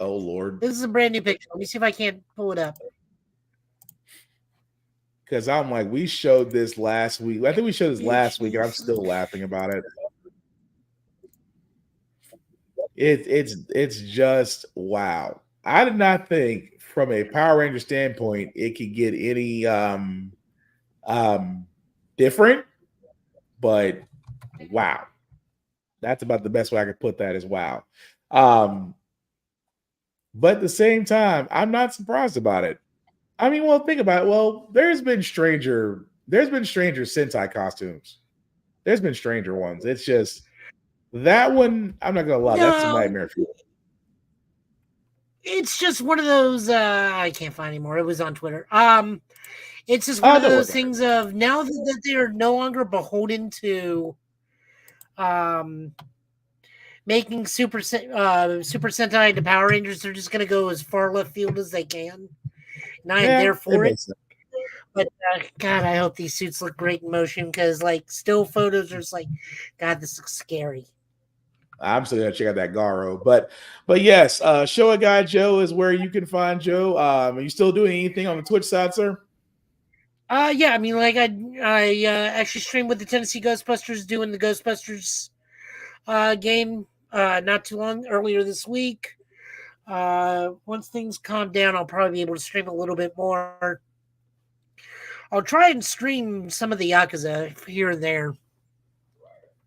Oh Lord. This is a brand new picture. Let me see if I can't pull it up. Because I'm like, we showed this last week. I think we showed this last week, and I'm still laughing about it. It's just wow. I did not think from a Power Ranger standpoint it could get any different, but wow. That's about the best way I could put that is wow. But at the same time, I'm not surprised about it. I mean, well, think about it. Well, there's been stranger Sentai costumes. There's been stranger ones. It's just that one, I'm not gonna lie, that's a nightmare for me. It's just one of those I can't find anymore. It was on Twitter. It's just one of those things of now that they are no longer beholden to making Super Sentai into Power Rangers, they're just going to go as far left field as they can. And I am there for it. But God, I hope these suits look great in motion because, like, still photos are just like, God, this looks scary. I'm still gonna check out that Garo, but yes, Show a Guy Joe is where you can find Joe. Are you still doing anything on the Twitch side, sir? Yeah, I mean, like I actually streamed with the Tennessee Ghostbusters doing the Ghostbusters game not too long earlier this week. Once things calm down, I'll probably be able to stream a little bit more. I'll try and stream some of the Yakuza here and there.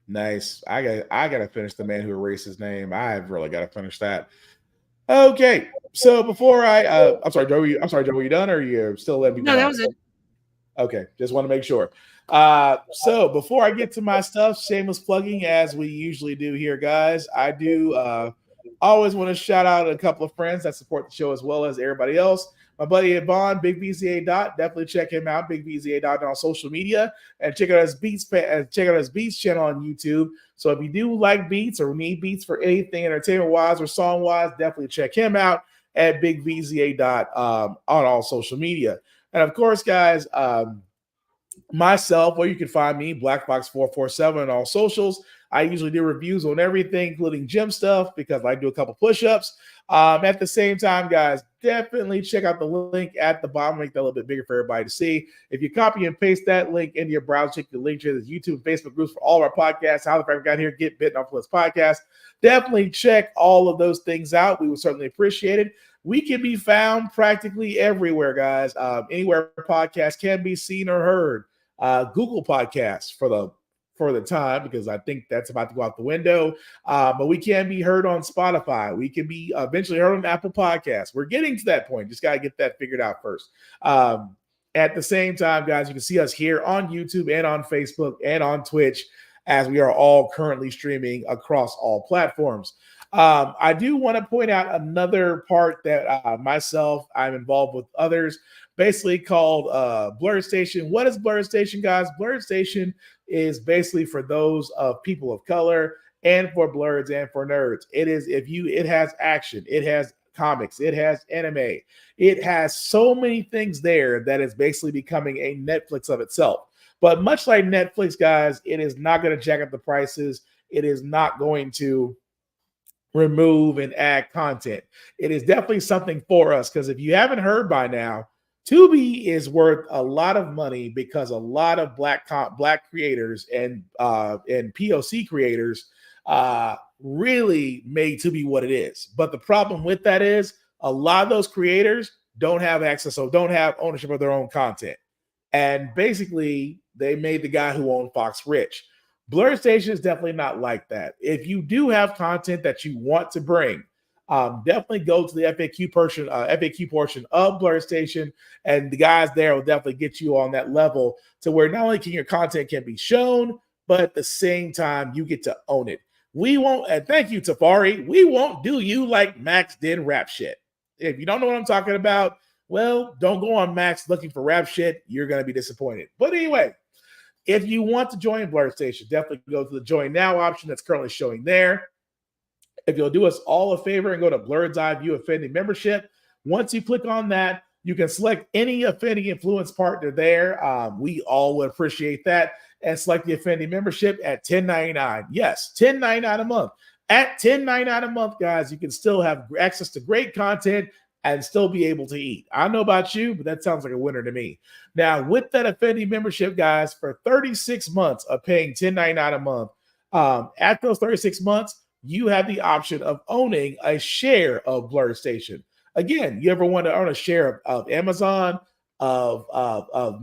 Nice. I gotta finish The Man Who Erased His Name. I've really got to finish that. Okay, so before I'm sorry, Joe. Were you done, or are you still letting me? No, that was it. Okay, just want to make sure. So before I get to my stuff, shameless plugging as we usually do here, guys. I do always want to shout out a couple of friends that support the show as well as everybody else. My buddy Yvonne, Big VZA Dot, definitely check him out. Big VZA Dot on social media, and check out his Beats channel on YouTube. So if you do like beats or need beats for anything entertainment wise or song wise, definitely check him out at Big VZA Dot on all social media. And of course, guys, myself, where you can find me, BlackFox447 on all socials. I usually do reviews on everything, including gym stuff, because I do a couple push-ups. At the same time, guys, definitely check out the link at the bottom, make that a little bit bigger for everybody to see. If you copy and paste that link into your browser, check the link to the YouTube and Facebook groups for all of our podcasts. How the Fact got here, Get Bit, Off List Podcast. Definitely check all of those things out. We would certainly appreciate it. We can be found practically everywhere, guys. Anywhere podcasts can be seen or heard. Google Podcasts for the time, because I think that's about to go out the window. But we can be heard on Spotify. We can be eventually heard on Apple Podcasts. We're getting to that point. Just got to get that figured out first. At the same time, guys, you can see us here on YouTube and on Facebook and on Twitch, as we are all currently streaming across all platforms. I do want to point out another part that I'm involved with others, basically called Blurred Station. What is Blurred Station, guys? Blurred Station is basically for those of people of color and for blurs and for nerds. It has action, it has comics, it has anime, it has so many things there that is basically becoming a Netflix of itself. But much like Netflix, guys, it is not going to jack up the prices. It is not going to remove and add content. It is definitely something for us, because if you haven't heard by now, Tubi is worth a lot of money because a lot of black creators and POC creators really made Tubi what it is. But the problem with that is a lot of those creators don't have access, or don't have ownership of their own content. And basically, they made the guy who owned Fox rich. Blur Station is definitely not like that. If you do have content that you want to bring, definitely go to the FAQ portion of Blur Station, and the guys there will definitely get you on that level to where not only can your content can be shown, but at the same time you get to own it. We won't, and thank you, Tafari, we won't do you like Max did rap shit. If you don't know what I'm talking about, well, don't go on Max looking for rap shit. You're going to be disappointed. But anyway, if you want to join Blur Station, definitely go to the Join Now option that's currently showing there. If you'll do us all a favor and go to Blurred's Eye View Affinity Membership, once you click on that, you can select any Affinity Influence partner there. We all would appreciate that. And select the Affinity Membership at $10.99. Yes, $10.99 a month. At $10.99 a month, guys, you can still have access to great content and still be able to eat. I don't know about you, but that sounds like a winner to me. Now, with that Affinity Membership, guys, for 36 months of paying $10.99 a month, at those 36 months, you have the option of owning a share of Blur Station. Again, you ever want to own a share of Amazon, of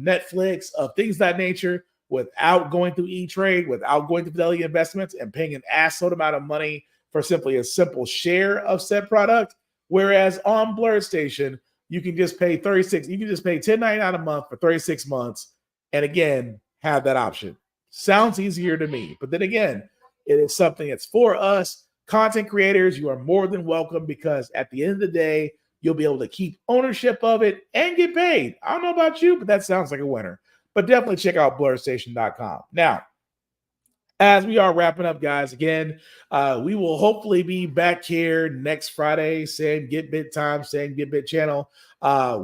Netflix, of things of that nature, without going through E-Trade, without going to Fidelity Investments and paying an assload amount of money for simply a simple share of said product? Whereas on Blur Station, you can just pay $10.99 a month for 36 months, and again, have that option. Sounds easier to me, but then again, it is something that's for us content creators. You are more than welcome, because at the end of the day, you'll be able to keep ownership of it and get paid. I don't know about you, but that sounds like a winner. But definitely check out blurstation.com. Now, as we are wrapping up, guys, again, we will hopefully be back here next Friday, same Gitbit time, same Gitbit channel,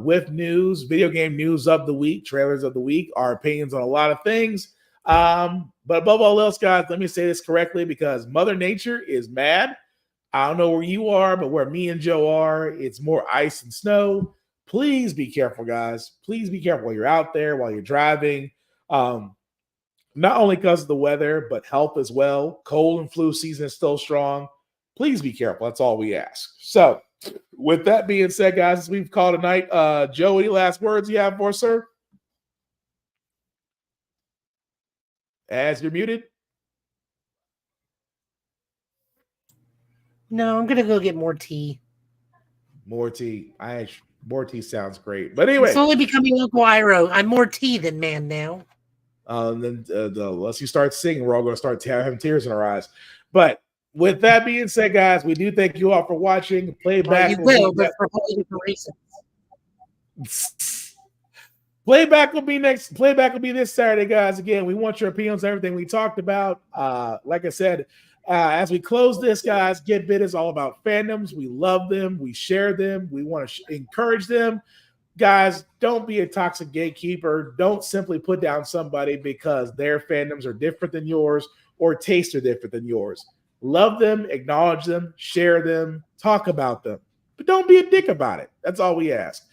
with news, video game news of the week, trailers of the week, our opinions on a lot of things. But above all else, guys, let me say this correctly, because Mother Nature is mad. I don't know where you are, but where me and Joe are, it's more ice and snow. Please be careful, guys. Please be careful while you're out there, while you're driving. Not only because of the weather, but health as well. Cold and flu season is still strong. Please be careful. That's all we ask. So, with that being said, guys, as we've called tonight, Joe, any last words you have for us, sir? As you're muted. No, I'm gonna go get more tea. More tea. More tea sounds great. But anyway, it's only becoming a guiro. I'm more tea than man now. Then unless you start singing, we're all going to start having tears in our eyes. But with that being said, guys, we do thank you all for watching. Playback. You will, but for wholly different reasons. Playback will be next. Playback will be this Saturday, guys. Again, we want your opinions on everything we talked about. Like I said, as we close this, guys, Gitbit is all about fandoms. We love them. We share them. We want to encourage them. Guys, don't be a toxic gatekeeper. Don't simply put down somebody because their fandoms are different than yours or tastes are different than yours. Love them, acknowledge them, share them, talk about them. but don't be a dick about it. That's all we ask.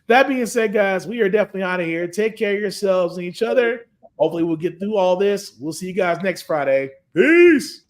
That being said, guys, we are definitely out of here. Take care of yourselves and each other. Hopefully we'll get through all this. We'll see you guys next Friday. Peace.